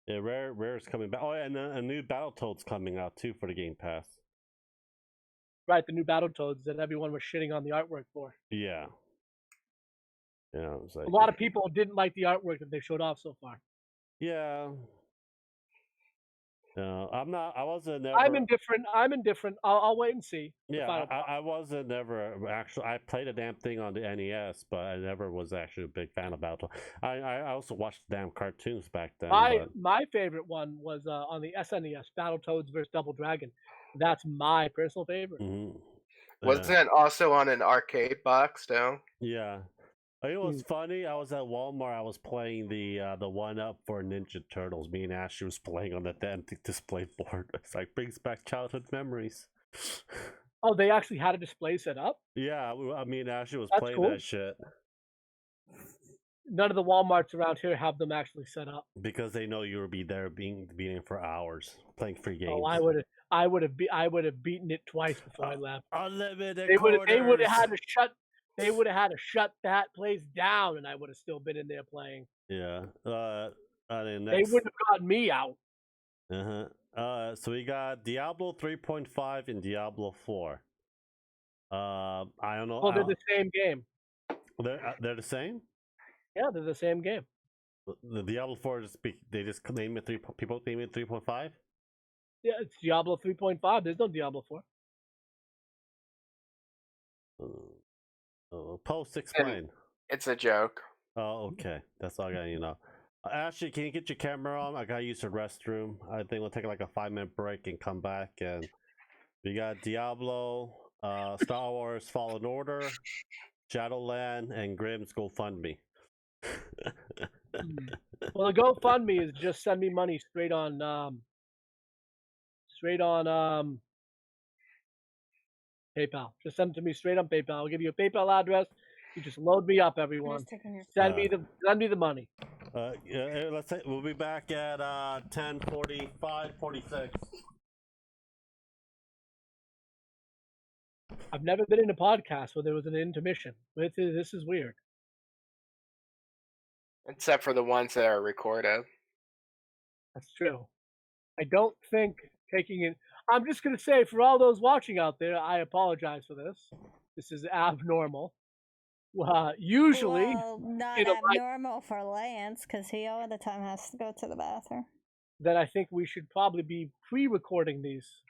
Yeah, Rare's coming back. Oh, and a new Battletoads coming out too for the Game Pass. Right, the new Battletoads that everyone was shitting on the artwork for. Yeah. Yeah, it was like, a lot of people didn't like the artwork that they showed off so far. Yeah. No, I'm not. I wasn't never. I'm indifferent. I'll wait and see. Yeah, I wasn't never actually. I played a damn thing on the NES, but I never was actually a big fan of Battle. I also watched the damn cartoons back then. My favorite one was on the SNES, Battletoads vs. Double Dragon. That's my personal favorite. Wasn't it also on an arcade box though? Yeah. It was funny. I was at Walmart. I was playing the 1-up for Ninja Turtles. Me and Ashley was playing on the damn display board. It's like brings back childhood memories. Oh, they actually had a display set up? Yeah, me and Ashley was playing that shit. None of the Walmarts around here have them actually set up because they know you would be there, being for hours playing free games. Oh, I would have beaten it twice before I left. Unlimited. They would have had to shut. They would have had to shut that place down, and I would have still been in there playing. Yeah. They wouldn't have gotten me out. So we got Diablo 3.5 and Diablo 4. I don't know. Oh, they're the same game. They're the same? Yeah, they're the same game. The Diablo 4 they just name it people name it 3.5? Yeah, it's Diablo 3.5. There's no Diablo 4. Post explain. It's a joke. Oh, okay. That's all I gotta know. Ashley, can you get your camera on? I gotta use the restroom. I think we'll take like a 5-minute break and come back. And we got Diablo, Star Wars Fallen Order, Shadowland, and Grimm's GoFundMe. Well, the GoFundMe is just send me money straight on PayPal. Just send it to me straight on PayPal. I'll give you a PayPal address. You just load me up, everyone. Send me the money. Let's say we'll be back at 10:45, 46. I've never been in a podcast where there was an intermission. This is weird. Except for the ones that are recorded. That's true. I don't think taking it. I'm just going to say, for all those watching out there, I apologize for this. This is abnormal. Usually, not abnormal for Lance, because he all the time has to go to the bathroom. Then I think we should probably be pre-recording these.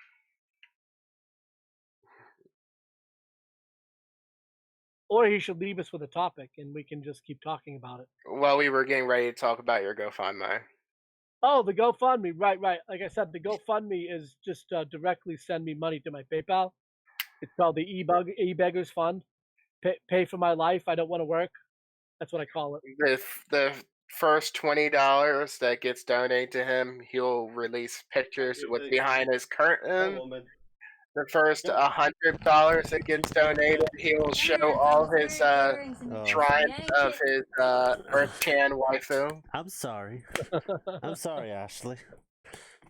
Or he should leave us with a topic, and we can just keep talking about it. Well, we were getting ready to talk about your GoFundMe. Oh, the GoFundMe, right. Like I said, the GoFundMe is just directly send me money to my PayPal. It's called the E-Beggars Fund. Pay for my life. I don't want to work. That's what I call it. The first $20 that gets donated to him, he'll release pictures with behind his curtain. The first $100 that gets donated, he'll show all his shrines of his Earth Chan waifu. I'm sorry. I'm sorry, Ashley.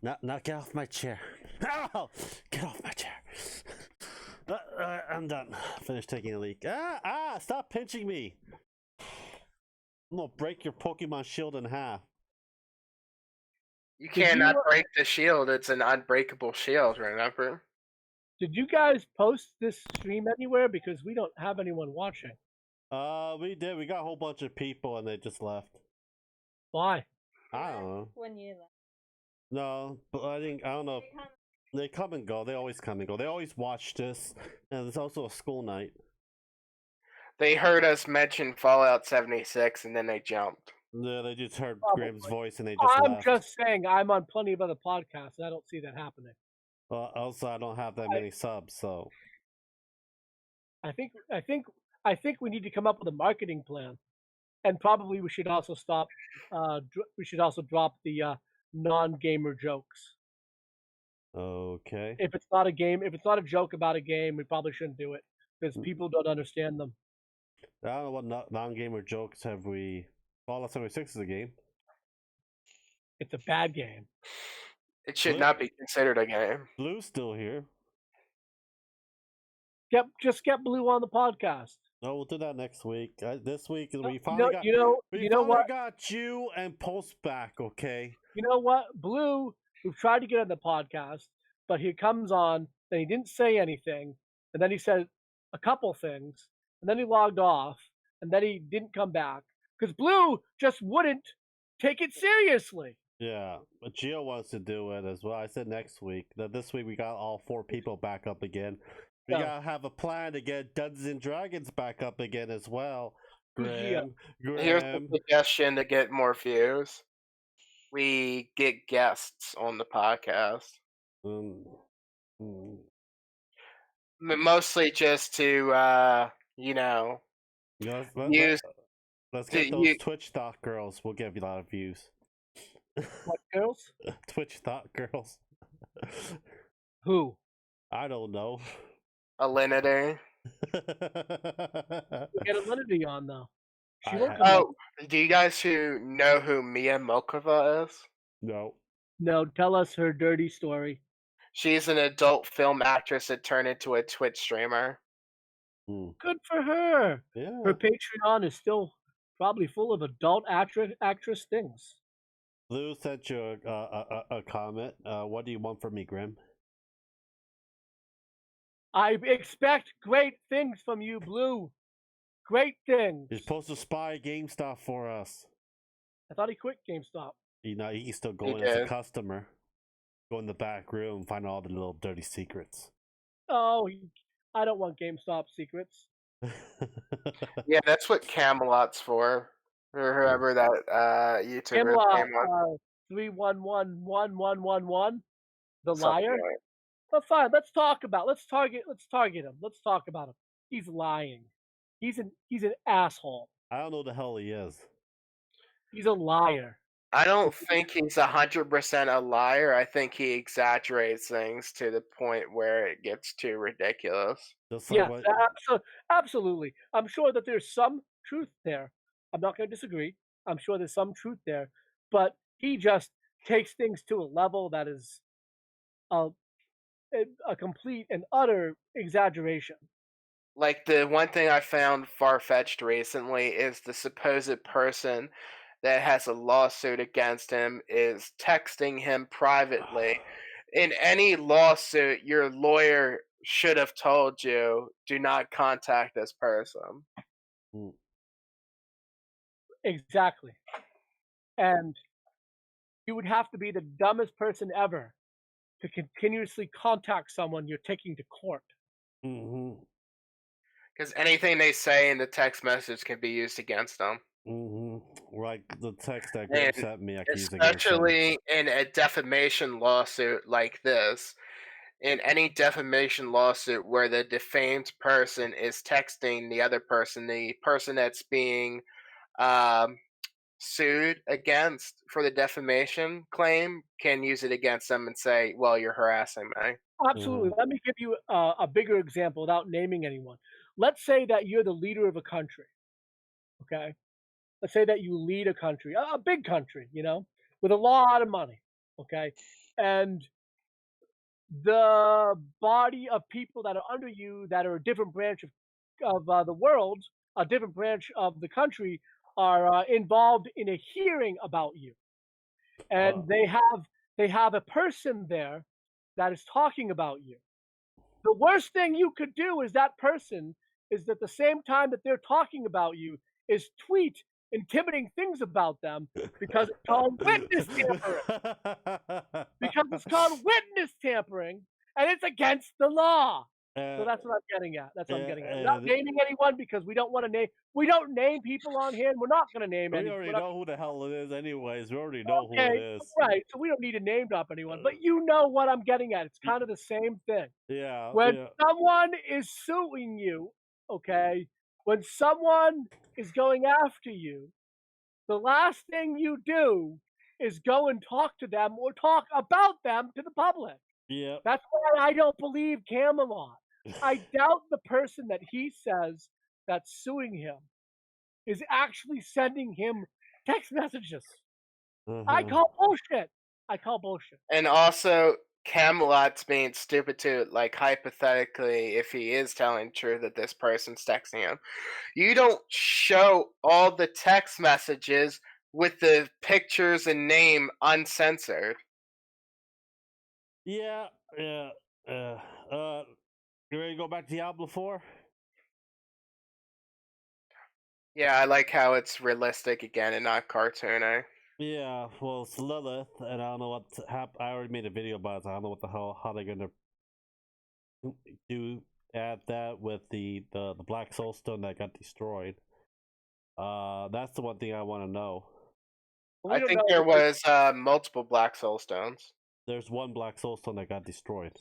Not get off my chair. Oh, get off my chair. I'm done. Finished taking a leak. Stop pinching me. I'm gonna break your Pokemon shield in half. You cannot break the shield. It's an unbreakable shield, remember? Did you guys post this stream anywhere? Because we don't have anyone watching. We did. We got a whole bunch of people and they just left. Why? I don't know. When you left. No, but I don't know. They come and go. They always come and go. They always watch this. And there's also a school night. They heard us mention Fallout 76 and then they jumped. Yeah, they just heard Graham's voice and they just left. I'm just saying, I'm on plenty of other podcasts and I don't see that happening. Well, also I don't have that many subs, so I think we need to come up with a marketing plan, and probably we should also stop. We should also drop the non-gamer jokes. Okay. If it's not a joke about a game, we probably shouldn't do it because people don't understand them. I don't know what non-gamer jokes have we. Fallout 76 is a game. It's a bad game. It should not be considered a game. Blue's still here. Just get Blue on the podcast. No, we'll do that next week. This week we finally got you and Post back. Okay. You know what, Blue? We've tried to get on the podcast, but he comes on, then he didn't say anything, and then he said a couple things, and then he logged off, and then he didn't come back because Blue just wouldn't take it seriously. Yeah, but Gio wants to do it as well. I said next week. This week we got all 4 people back up again. We gotta have a plan to get Dungeons and Dragons back up again as well. Graham. Here's a suggestion to get more views. We get guests on the podcast. Mostly just to, use. Let's get those Twitch thought girls. We'll give you a lot of views. What girls? Twitch thought girls. Who? I don't know. Alinity. Get Alinity on though. Do you guys know who Mia Milkova is? No. No, tell us her dirty story. She's an adult film actress that turned into a Twitch streamer. Good for her. Yeah. Her Patreon is still probably full of adult actress things. Lou sent you a comment. What do you want from me, Grim? I expect great things from you, Blue. Great things. You're supposed to spy GameStop for us. I thought he quit GameStop. He can still go in as a customer. Go in the back room, find all the little dirty secrets. Oh, I don't want GameStop secrets. Yeah, that's what Camelot's for. Or whoever that YouTuber Camelot 3111111. The liar. Like. But fine, let's target him. Let's talk about him. He's lying. He's an asshole. I don't know who the hell he is. He's a liar. I don't think he's 100% a liar. I think he exaggerates things to the point where it gets too ridiculous. Absolutely. I'm sure that there's some truth there. I'm not going to disagree. I'm sure there's some truth there. But he just takes things to a level that is a complete and utter exaggeration. Like the one thing I found far-fetched recently is the supposed person that has a lawsuit against him is texting him privately. In any lawsuit, your lawyer should have told you, do not contact this person. Exactly. And you would have to be the dumbest person ever to continuously contact someone you're taking to court. Mm-hmm. Because anything they say in the text message can be used against them. Like the text that Graham sent me, I can use against them. Especially in a defamation lawsuit like this. In any defamation lawsuit where the defamed person is texting the other person, the person that's being sued against for the defamation claim can use it against them and say, well, you're harassing me. Absolutely. Let me give you a bigger example without naming anyone. Let's say that you're the leader of a country. Okay. Let's say that you lead a country, a big country, with a lot of money. Okay. And the body of people that are under you that are a different branch of the world, a different branch of the country, are involved in a hearing about you. And they have a person there that is talking about you. The worst thing you could do is that person is at the same time that they're talking about you is tweet intimidating things about them because it's called witness tampering. Because it's called witness tampering and it's against the law. So that's what I'm getting at. That's what I'm getting at. Not naming anyone because we don't want to name. We don't name people on here, and we're not going to name anyone. We already know who the hell it is, anyways. We already know who it is. Right. So we don't need to name drop anyone, but you know what I'm getting at. It's kind of the same thing. Yeah. When someone is suing you, okay, when someone is going after you, the last thing you do is go and talk to them or talk about them to the public. Yeah. That's why I don't believe Camelot. I doubt the person that he says that's suing him is actually sending him text messages. I call bullshit. And also, Camelot's being stupid too. Like, hypothetically, if he is telling the truth that this person's texting him, you don't show all the text messages with the pictures and name uncensored. Yeah. You ready to go back to Diablo 4? Yeah, I like how it's realistic again and not cartoony. Yeah, well, it's Lilith, and I don't know what happened. I already made a video about it. So I don't know what the hell, how they're gonna add that with the Black Soul Stone that got destroyed. That's the one thing I want to know. I think there was multiple Black Soul Stones. There's one Black Soul Stone that got destroyed.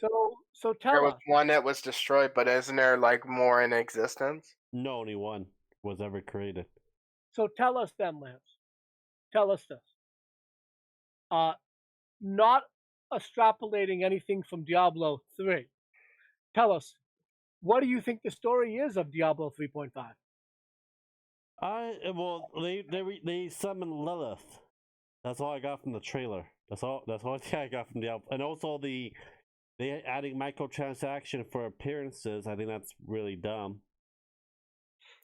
So tell there us. was one that was destroyed, but isn't there like more in existence? No, only one was ever created. So tell us then, Lance. Tell us this. Not extrapolating anything from Diablo 3. Tell us, what do you think the story is of Diablo 3.5? They summoned Lilith. That's all I got from the trailer. That's all I got from Diablo. And also they adding microtransaction for appearances. I think that's really dumb.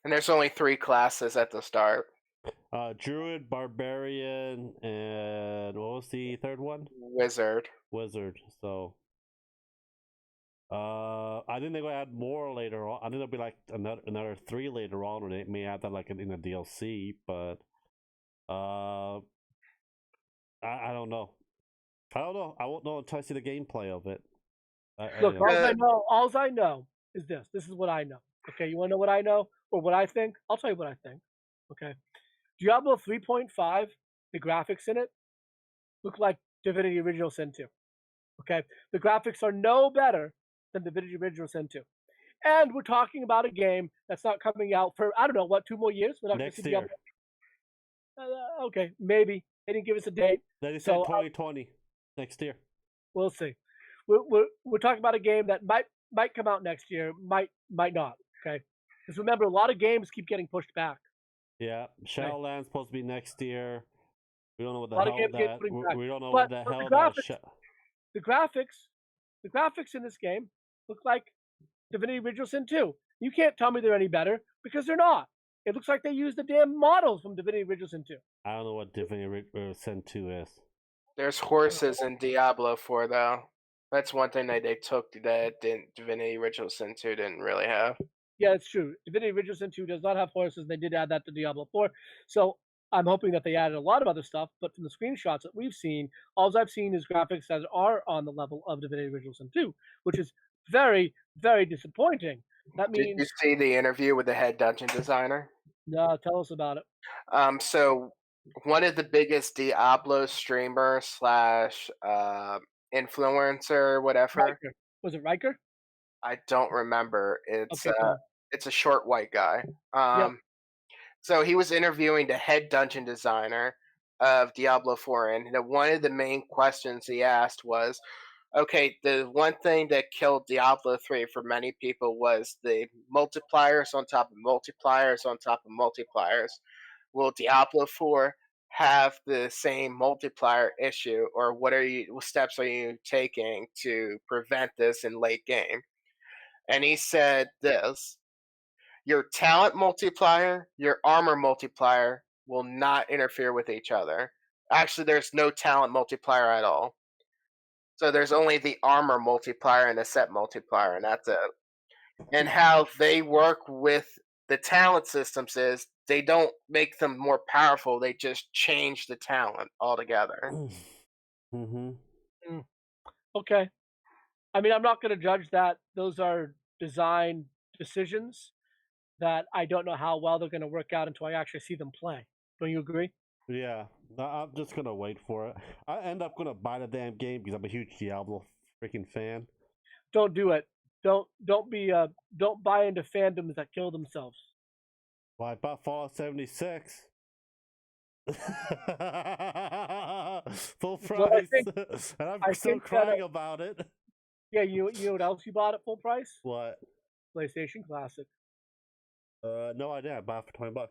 And there's only 3 classes at the start. Druid, Barbarian, and what was the third one? Wizard. So I think they're gonna add more later on. I think there'll be like another 3 later on, or they may add that like in the DLC, but I don't know. I won't know until I see the gameplay of it. Look, all I know is this. This is what I know. Okay, you want to know what I know or what I think? I'll tell you what I think. Okay, Diablo 3.5, the graphics in it look like Divinity Original Sin 2. Okay, the graphics are no better than Divinity Original Sin 2. And we're talking about a game that's not coming out for, I don't know, 2 more years? We're not next year. Okay, maybe. They didn't give us a date. They said 2020, next year. We'll see. We're talking about a game that might come out next year, might not. Okay, because remember, a lot of games keep getting pushed back. Yeah, Shadowlands supposed to be next year. We don't know what the hell that. We don't know what the hell that. The graphics in this game look like Divinity Original Sin 2. You can't tell me they're any better because they're not. It looks like they used the damn models from Divinity Original Sin 2. I don't know what Divinity Original Sin 2 is. There's horses in Diablo 4, though. That's one thing that they took that Divinity Original Sin 2 didn't really have. Yeah, it's true. Divinity Original Sin 2 does not have horses. They did add that to Diablo 4. So I'm hoping that they added a lot of other stuff, but from the screenshots that we've seen, all I've seen is graphics that are on the level of Divinity Original Sin 2, which is very, very disappointing That Did you means see the interview with the head dungeon designer? no. Tell us about it. So one of the biggest Diablo streamer slash influencer, whatever. Riker. Was it Riker? I don't remember. Okay, fine. It's a short white guy. Yep. So he was interviewing the head dungeon designer of Diablo 4, and one of the main questions he asked was, okay, the one thing that killed Diablo 3 for many people was the multipliers on top of multipliers on top of multipliers. Will Diablo 4 have the same multiplier issue, or what steps are you taking to prevent this in late game? And he said this: your talent multiplier, your armor multiplier will not interfere with each other. Actually, there's no talent multiplier at all. So there's only the armor multiplier and the set multiplier, and that's it. And how they work with the talent systems is they don't make them more powerful, they just change the talent altogether. Okay. I mean, I'm not going to judge that. Those are design decisions that I don't know how well they're going to work out until I actually see them play. Don't you agree? Yeah, I'm just gonna wait for it. I end up gonna buy the damn game because I'm a huge Diablo freaking fan. Don't do it. Don't buy into fandoms that kill themselves. Well, I bought Fallout 76. Full price, and I'm still crying about it. Yeah, you know what else you bought at full price? What? PlayStation Classic. No idea. I bought it for $20.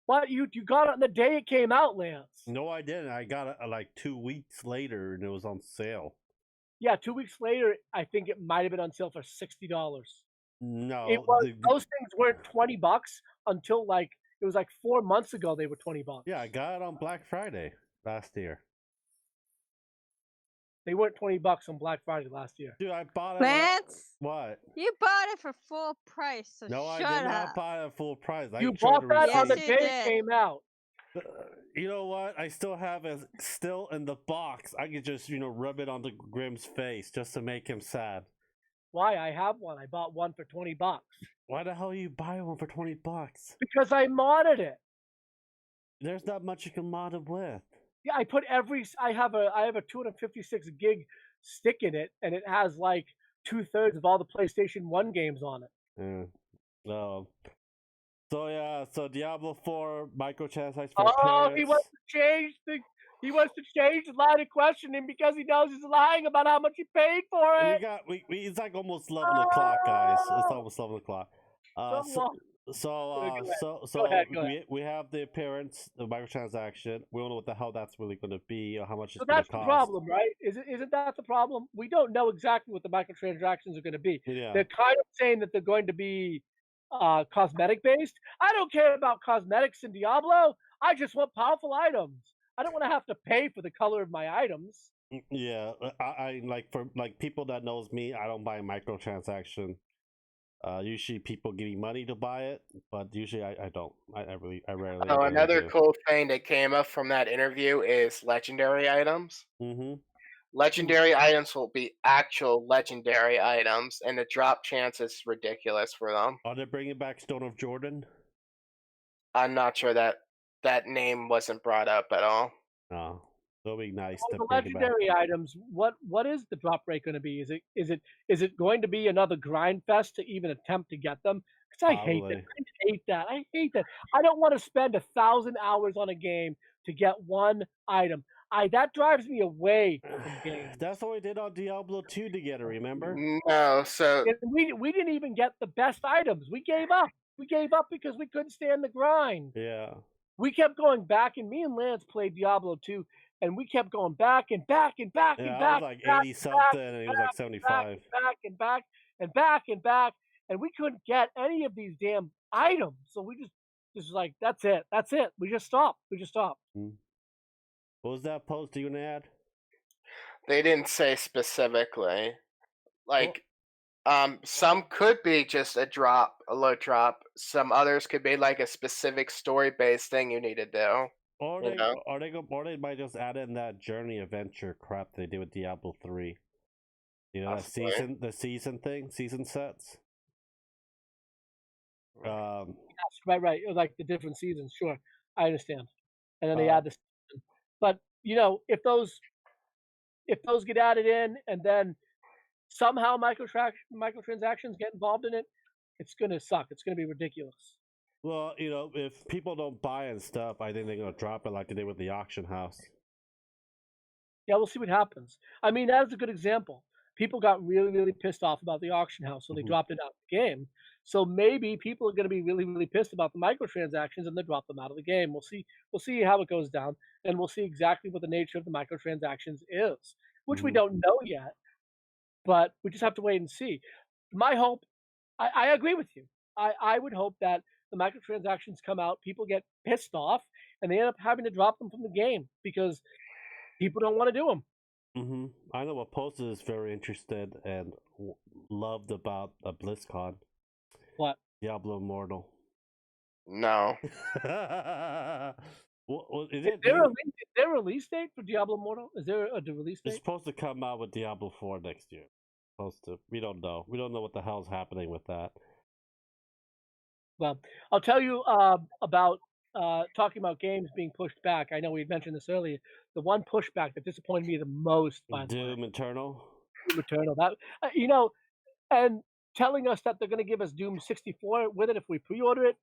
What? You got it on the day it came out, Lance? No, I didn't. I got it like 2 weeks later, and it was on sale. Yeah, 2 weeks later, I think it might have been on sale for $60. No, it was. Those things weren't $20 until it was 4 months ago. They were $20. Yeah, I got it on Black Friday last year. They weren't $20 on Black Friday last year. Dude, I bought it. Lance, what? You bought it for full price, so no, shut I did up. not buy it at full price. You bought that on the Yes, day you it did. came out. You know what? I still have it still in the box. I could just, rub it on the Grimm's face just to make him sad. Why? I have one. I bought one for $20. Why the hell you buy one for $20? Because I modded it. There's not much you can mod it with. Yeah, I put I have a 256 gig stick in it, and it has 2/3 of all the PlayStation 1 games on it. Yeah. No. So Diablo 4 microtransactions. He wants to change the line of questioning because he knows he's lying about how much he paid for it. It's like almost 11 o'clock, guys. It's almost 11 o'clock. Go ahead. We have the appearance, the microtransaction. We don't know what the hell that's really going to be or how much it's So going to that's cost. the problem, right? Isn't that the problem? We don't know exactly what the microtransactions are going to be. Yeah. They're kind of saying that they're going to be cosmetic based. I don't care about cosmetics in Diablo. I just want powerful items. I don't want to have to pay for the color of my items. Yeah, I for people that knows me, I don't buy microtransaction. Usually people give me money to buy it, but usually I don't. I rarely. Oh, another cool thing that came up from that interview is legendary items. Mm-hmm. Legendary items will be actual legendary items, and the drop chance is ridiculous for them. Are they bringing back Stone of Jordan? I'm not sure that name wasn't brought up at all. No, it'll be nice to The bring it back. legendary items. What is the drop rate going to be? Is it going to be another grind fest to even attempt to get them? Because I hate that. I hate that. I don't want to spend 1,000 hours on a game to get one item. That drives me away from games. That's what we did on Diablo 2 together, remember? No, so we didn't even get the best items. We gave up. We gave up because we couldn't stand the grind. Yeah. We kept going back, and me and Lance played Diablo 2, and we kept going back and back and back and back. I was like 80 something, and he was like 75. Back and back and back and back, and we couldn't get any of these damn items. So we just like, that's it. We just stopped. What was that post you gonna add? They didn't say specifically. Some could be just a low drop. Some others could be like a specific story-based thing you need to do. Or they might just add in that journey adventure crap they did with Diablo 3. The season sets. Right. Like the different seasons. Sure, I understand. And then they add the season. But if those get added in, and then somehow microtransactions get involved in it, it's gonna suck. It's gonna be ridiculous. Well, if people don't buy and stuff, I think they're gonna drop it like they did with the auction house. Yeah, we'll see what happens. I mean, that is a good example. People got really, really pissed off about the auction house, so they dropped it out of the game. So maybe people are going to be really, really pissed about the microtransactions, and they drop them out of the game. We'll see. We'll see how it goes down, and we'll see exactly what the nature of the microtransactions is, which we don't know yet. But we just have to wait and see. My hope, I agree with you. I would hope that the microtransactions come out, people get pissed off, and they end up having to drop them from the game because people don't want to do them. I know what Posted is very interested and loved about a BlizzCon. What? Diablo Immortal. No. Is there a release date for Diablo Immortal? Is there a release date? It's supposed to come out with Diablo 4 next year. Supposed to. We don't know. We don't know what the hell's happening with that. Well, I'll tell you about talking about games being pushed back. I know we mentioned this earlier. The one pushback that disappointed me the most, by the way, Doom Eternal. Doom Eternal. That and telling us that they're going to give us Doom 64 with it if we pre-order it.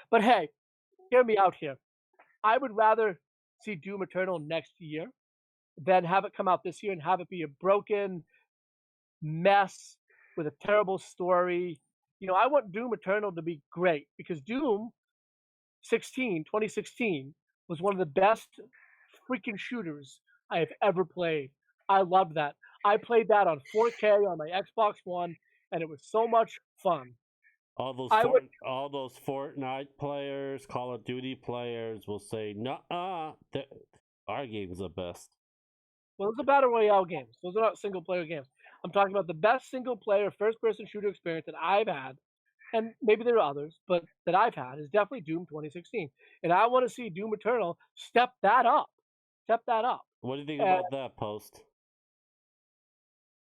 But hey, hear me out here. I would rather see Doom Eternal next year than have it come out this year and have it be a broken mess with a terrible story. I want Doom Eternal to be great because Doom 2016 was one of the best freaking shooters I have ever played. I loved that. I played that on 4K on my Xbox One, and it was so much fun. All those Fortnite players, Call of Duty players will say, "Nuh-uh, our game's the best." Well, those are battle royale games. Those are not single player games. I'm talking about the best single player first person shooter experience that I've had, and maybe there are others, but that I've had is definitely Doom 2016. And I want to see Doom Eternal step that up. What do you think about that, Post?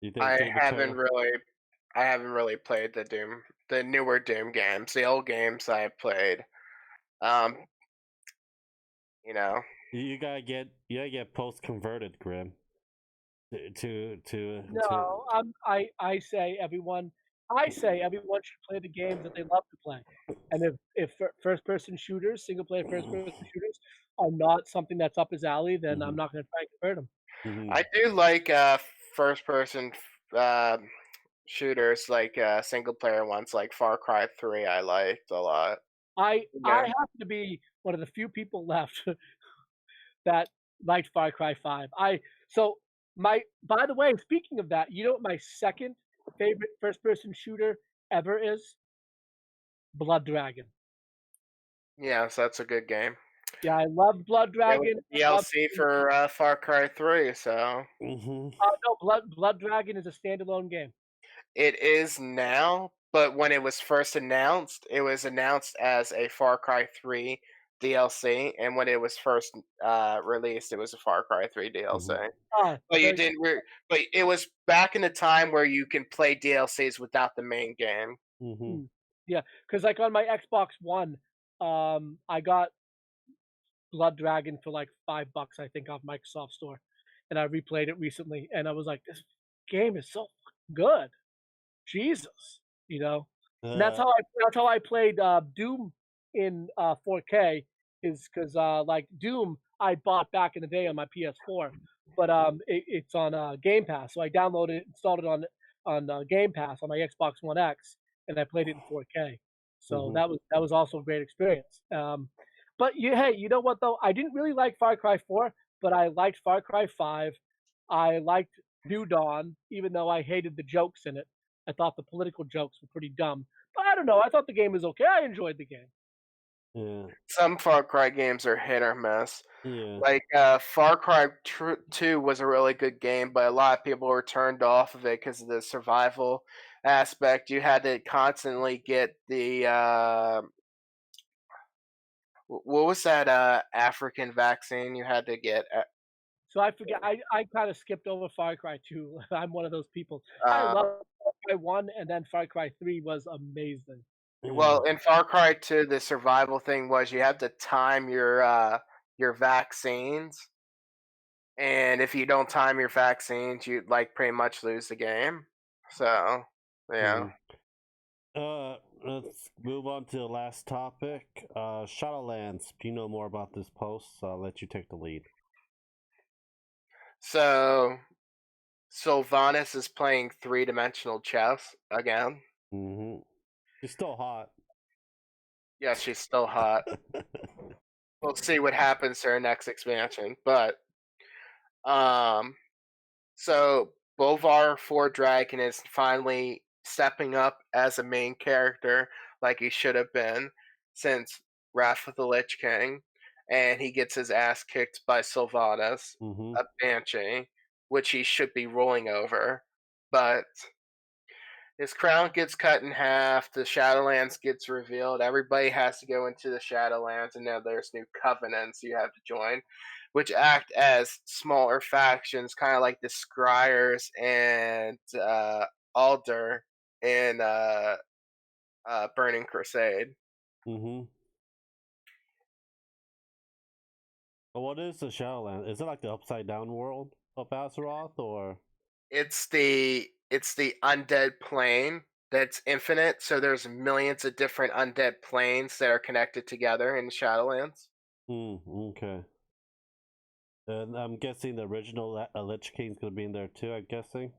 Do you think I haven't really played the newer Doom games. The old games I've played. You gotta get Post converted, Grim. No, I say everyone should play the games that they love to play. And if first person shooters, single player first person shooters are not something that's up his alley, then I'm not going to try and convert them. I do like first person shooters, like single player ones, like Far Cry 3. I liked a lot. I happen to be one of the few people left that liked Far Cry 5. By the way, speaking of that, you know what my second favorite first-person shooter ever is? Blood Dragon. Yes, that's a good game. Yeah, I love Blood Dragon. DLC for Far Cry 3, so. No, Blood Dragon is a standalone game. It is now, but when it was first announced, it was announced as a Far Cry 3 DLC, and when it was first released, it was a Far Cry 3 DLC. But you didn't. But it was back in the time where you can play DLCs without the main game. Yeah, because like on my Xbox One, I got Blood Dragon for like $5, I think, off Microsoft Store, and I replayed it recently, and I was like, this game is so good. Jesus, And that's how I played Doom in 4K, is because like Doom I bought back in the day on my PS4, but it's on Game Pass, so I downloaded it, installed it on Game Pass on my Xbox One X, and I played it in 4K. So that was also a great experience. But hey, you know what though? I didn't really like Far Cry 4, but I liked Far Cry 5. I liked New Dawn, even though I hated the jokes in it. I thought the political jokes were pretty dumb. But I don't know. I thought the game was okay. I enjoyed the game. Yeah. Some Far Cry games are hit or miss. Yeah. Like Far Cry 2 was a really good game, but a lot of people were turned off of it because of the survival aspect. You had to constantly get the what was that African vaccine you had to get? So I forget. I kind of skipped over Far Cry 2. I'm one of those people. I love Far Cry 1, and then Far Cry 3 was amazing. Well, in Far Cry 2, the survival thing was you have to time your vaccines, and if you don't time your vaccines, you like pretty much lose the game. So, yeah. Let's move on to the last topic. Shadowlands. If you know more about this post, I'll let you take the lead. So, Sylvanas is playing 3-dimensional chess again. Mm-hmm. She's still hot. Yeah, she's still hot. We'll see what happens to her next expansion. But, so Bolvar 4 Dragon is finally stepping up as a main character like he should have been since Wrath of the Lich King. And he gets his ass kicked by Sylvanas, a Banshee, which he should be rolling over. But his crown gets cut in half, the Shadowlands gets revealed, everybody has to go into the Shadowlands, and now there's new covenants you have to join, which act as smaller factions, kind of like the Scryers and Alder in Burning Crusade. Mm-hmm. What is the Shadowland? Is it like the upside down world of Azeroth, or? It's the undead plane that's infinite, so there's millions of different undead planes that are connected together in Shadowlands. Okay. And I'm guessing the original Lich King's gonna be in there too, I'm guessing.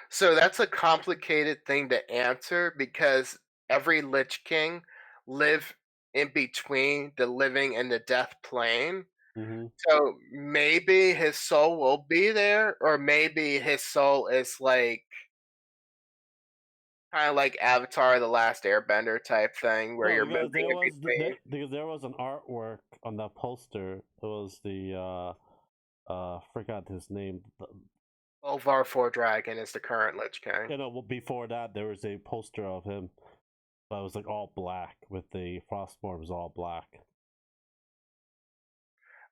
So that's a complicated thing to answer because every Lich King live in between the living and the death plane. So maybe his soul will be there, or maybe his soul is like kind of like Avatar: The Last Airbender type thing, where you're moving in between. Because there was an artwork on that poster. It was the forgot his name. Bolvar 4 Dragon is the current Lich King. You know, well, before that there was a poster of him, but it was like all black with the Frostborn all black.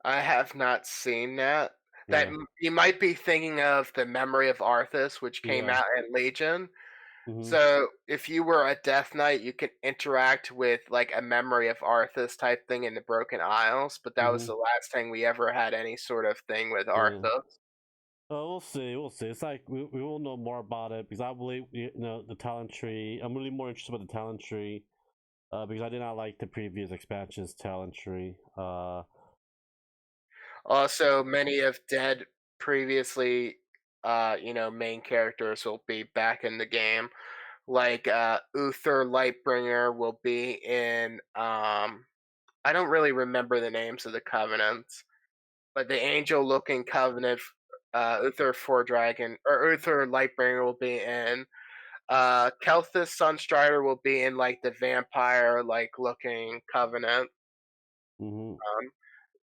I have not seen that. That you might be thinking of the Memory of Arthas, which came out in Legion. So if you were a Death Knight, you could interact with like a Memory of Arthas type thing in the Broken Isles, but that was the last thing we ever had any sort of thing with Arthas. We'll see. We'll see. It's like we will know more about it because I believe the talent tree. I'm really more interested in the talent tree because I did not like the previous expansion's talent tree. Also, many of dead previously, main characters will be back in the game. Like Uther Lightbringer will be in. I don't really remember the names of the covenants, but the angel-looking covenant, Uther 4 Dragon or Uther Lightbringer will be in. Kelthus Sunstrider will be in like the vampire looking covenant.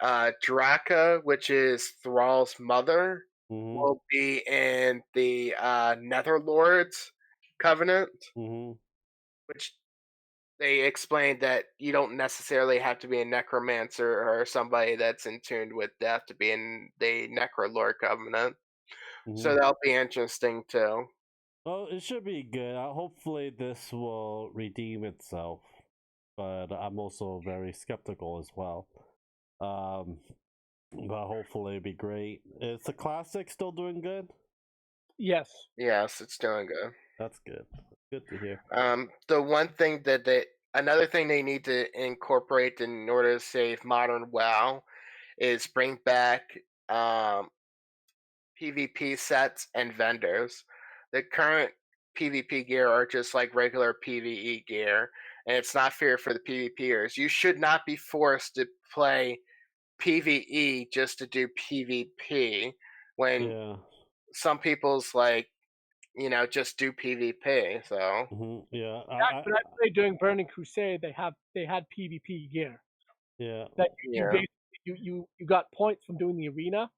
Draka, which is Thrall's mother, will be in the Netherlords Covenant, which they explained that you don't necessarily have to be a necromancer or somebody that's in tune with death to be in the Necrolord Covenant. So that'll be interesting too. Well, it should be good. Hopefully this will redeem itself, but I'm also very skeptical as well. But hopefully it'll be great. Is the classic still doing good? Yes. Yes, it's doing good. That's good. Good to hear. The one thing another thing they need to incorporate in order to save modern WoW is bring back PvP sets and vendors. The current PvP gear are just like regular PvE gear, and it's not fair for the PvPers. You should not be forced to play PvE just to do PvP when some people's just do PvP. So when I played during Burning Crusade, they had PvP gear. Yeah. That you basically you got points from doing the arena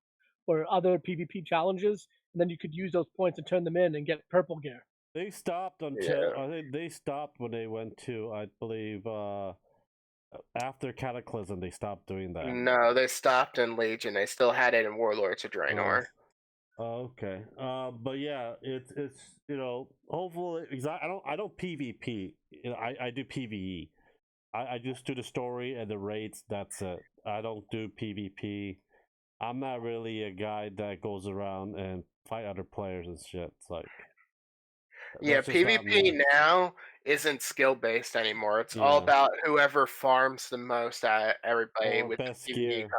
or other PvP challenges, and then you could use those points and turn them in and get purple gear. They stopped until I think they stopped when they went to, I believe, after Cataclysm they stopped doing that. No, they stopped in Legion. They still had it in Warlords of Draenor. Okay. But yeah, it's hopefully because I don't PvP. I do PvE. I just do the story and the raids. That's it. I don't do PvP. I'm not really a guy that goes around and fight other players and shit. It's like yeah, PvP now isn't skill based anymore. It's all about whoever farms the most at everybody with best PvE gear. con.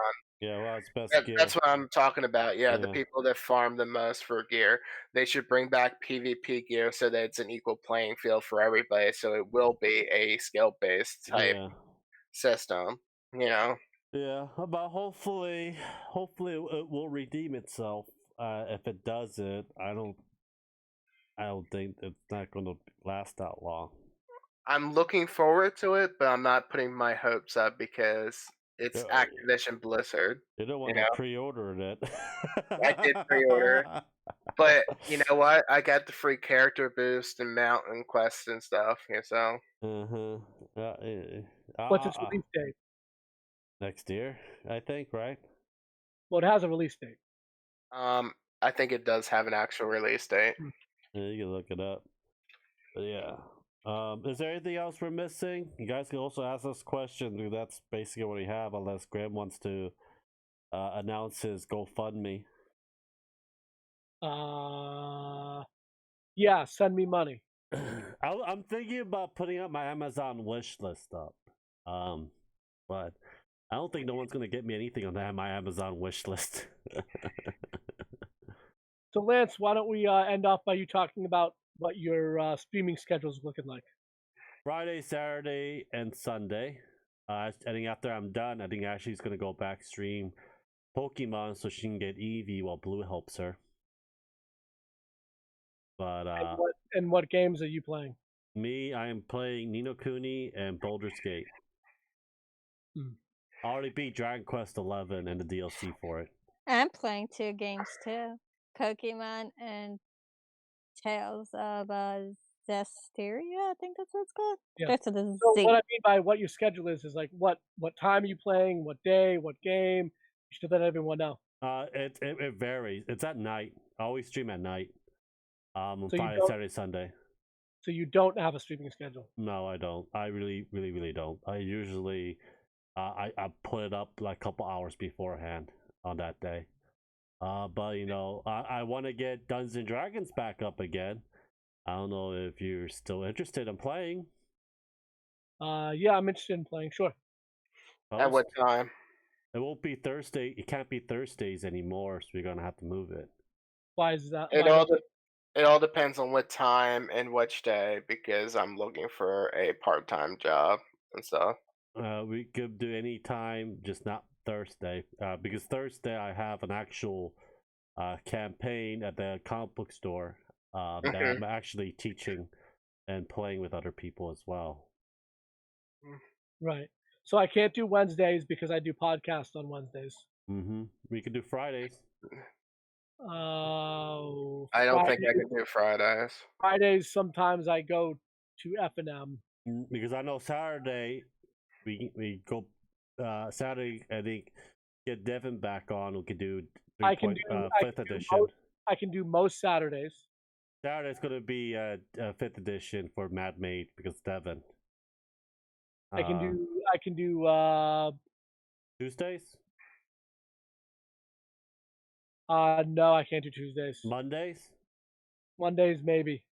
Yeah, well, it's best gear. That's what I'm talking about. Yeah, the people that farm the most for gear. They should bring back PvP gear so that it's an equal playing field for everybody. So it will be a skill based type system. Yeah, but hopefully it will redeem itself. If it doesn't, I don't think it's not going to last that long. I'm looking forward to it, but I'm not putting my hopes up because it's Activision Blizzard. You don't want to pre-order it. I did pre-order, but you know what? I got the free character boost and mountain quests and stuff. So. What's its release date? Next year, I think, right? Well, it has a release date. I think it does have an actual release date. Yeah, you can look it up. But yeah. Is there anything else we're missing? You guys can also ask us questions. That's basically what we have, unless Graham wants to announce his GoFundMe. Yeah, send me money. I'm thinking about putting up my Amazon wish list up. But I don't think no one's gonna get me anything on my Amazon wish list. So Lance, why don't we end off by you talking about what your streaming schedule is looking like? Friday, Saturday, and Sunday. I think after I'm done, I think Ashley's gonna go back stream Pokemon so she can get Eevee while Blue helps her. But and what games are you playing? Me, I am playing Ni no Kuni and Baldur's Gate. I already beat Dragon Quest 11 and the DLC for it. I'm playing 2 games too, Pokemon and Tales of Zestiria. I think that's what it's called. Yeah. So what I mean by what your schedule is like what time are you playing, what day, what game? You should let everyone know. It varies. It's at night. I always stream at night. Friday, Saturday, Sunday. So you don't have a streaming schedule? No, I don't. I really don't. I usually I put it up like a couple hours beforehand on that day. But I want to get Dungeons and Dragons back up again. I don't know if you're still interested in playing. Yeah, I'm interested in playing. Sure. At what time? It won't be Thursday. It can't be Thursdays anymore, so we're gonna have to move it. Why is that? It all depends on what time and which day, because I'm looking for a part-time job and stuff. We could do any time, just not Thursday. Because Thursday I have an actual campaign at the comic book store that I'm actually teaching and playing with other people as well. Right. So I can't do Wednesdays because I do podcasts on Wednesdays. We could do Fridays. I don't think I can do Fridays. Fridays, sometimes I go to F&M. Because I know Saturday, we go Saturday, I think, get Devin back on. We could do 5th edition. I can do most Saturdays. Saturday's going to be 5th edition for Mad Maid because Devin. I can do Tuesdays? No, I can't do Tuesdays. Mondays? Mondays, maybe.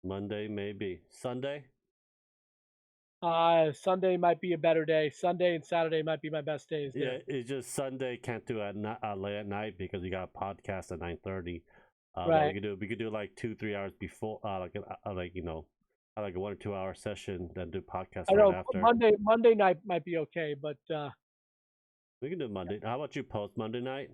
Monday, maybe. Sunday? Sunday might be a better day. Sunday and Saturday might be my best days. Yeah, it's just Sunday can't do it late at night because you got a podcast at 9:30. Right. We could do like 2-3 hours before, like a 1 or 2 hour session, then do podcast right after. Monday night might be okay, but we can do Monday. How about you post Monday night?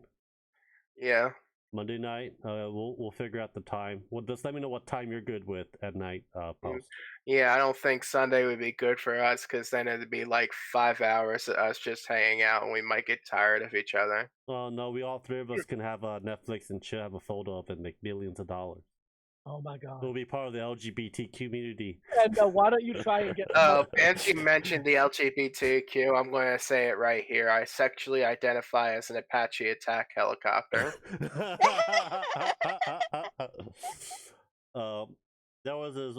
Yeah. Monday night. We'll figure out the time. Well, just let me know what time you're good with at night. Post. Yeah, I don't think Sunday would be good for us because then it'd be like 5 hours of us just hanging out, and we might get tired of each other. Oh no, we all 3 of us can have Netflix and chill, have a photo of it, and make millions of dollars. Oh my god. We'll be part of the LGBT community. And why don't you try and get? Banshee mentioned the LGBTQ. I'm going to say it right here. I sexually identify as an Apache attack helicopter. That was his.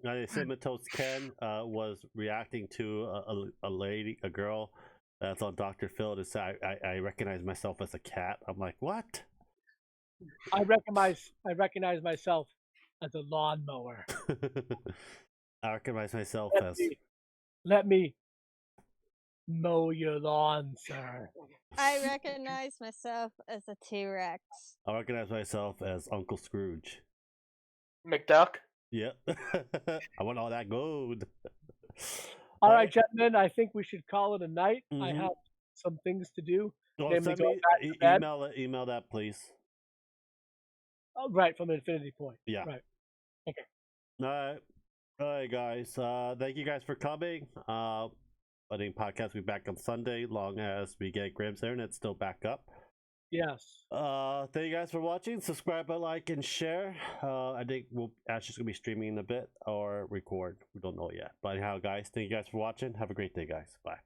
Cinematose Ken was reacting to a lady, a girl that's on Dr. Phil to say, I recognize myself as a cat. I'm like, what? I recognize myself as a lawnmower. I recognize myself as. Let me mow your lawn, sir. I recognize myself as a T-Rex. I recognize myself as Uncle Scrooge. McDuck? Yep. I want all that gold. All right, gentlemen, I think we should call it a night. Mm-hmm. I have some things to do. Well, send me, email that, please. Oh, right, from Infinity Point. Yeah. Right. Okay. All right, guys. Thank you guys for coming. Letting podcast be back on Sunday, long as we get Graham's internet still back up. Yes. Thank you guys for watching. Subscribe, like, and share. I think we'll actually gonna be streaming in a bit or record. We don't know yet. But anyhow, guys, thank you guys for watching. Have a great day, guys. Bye.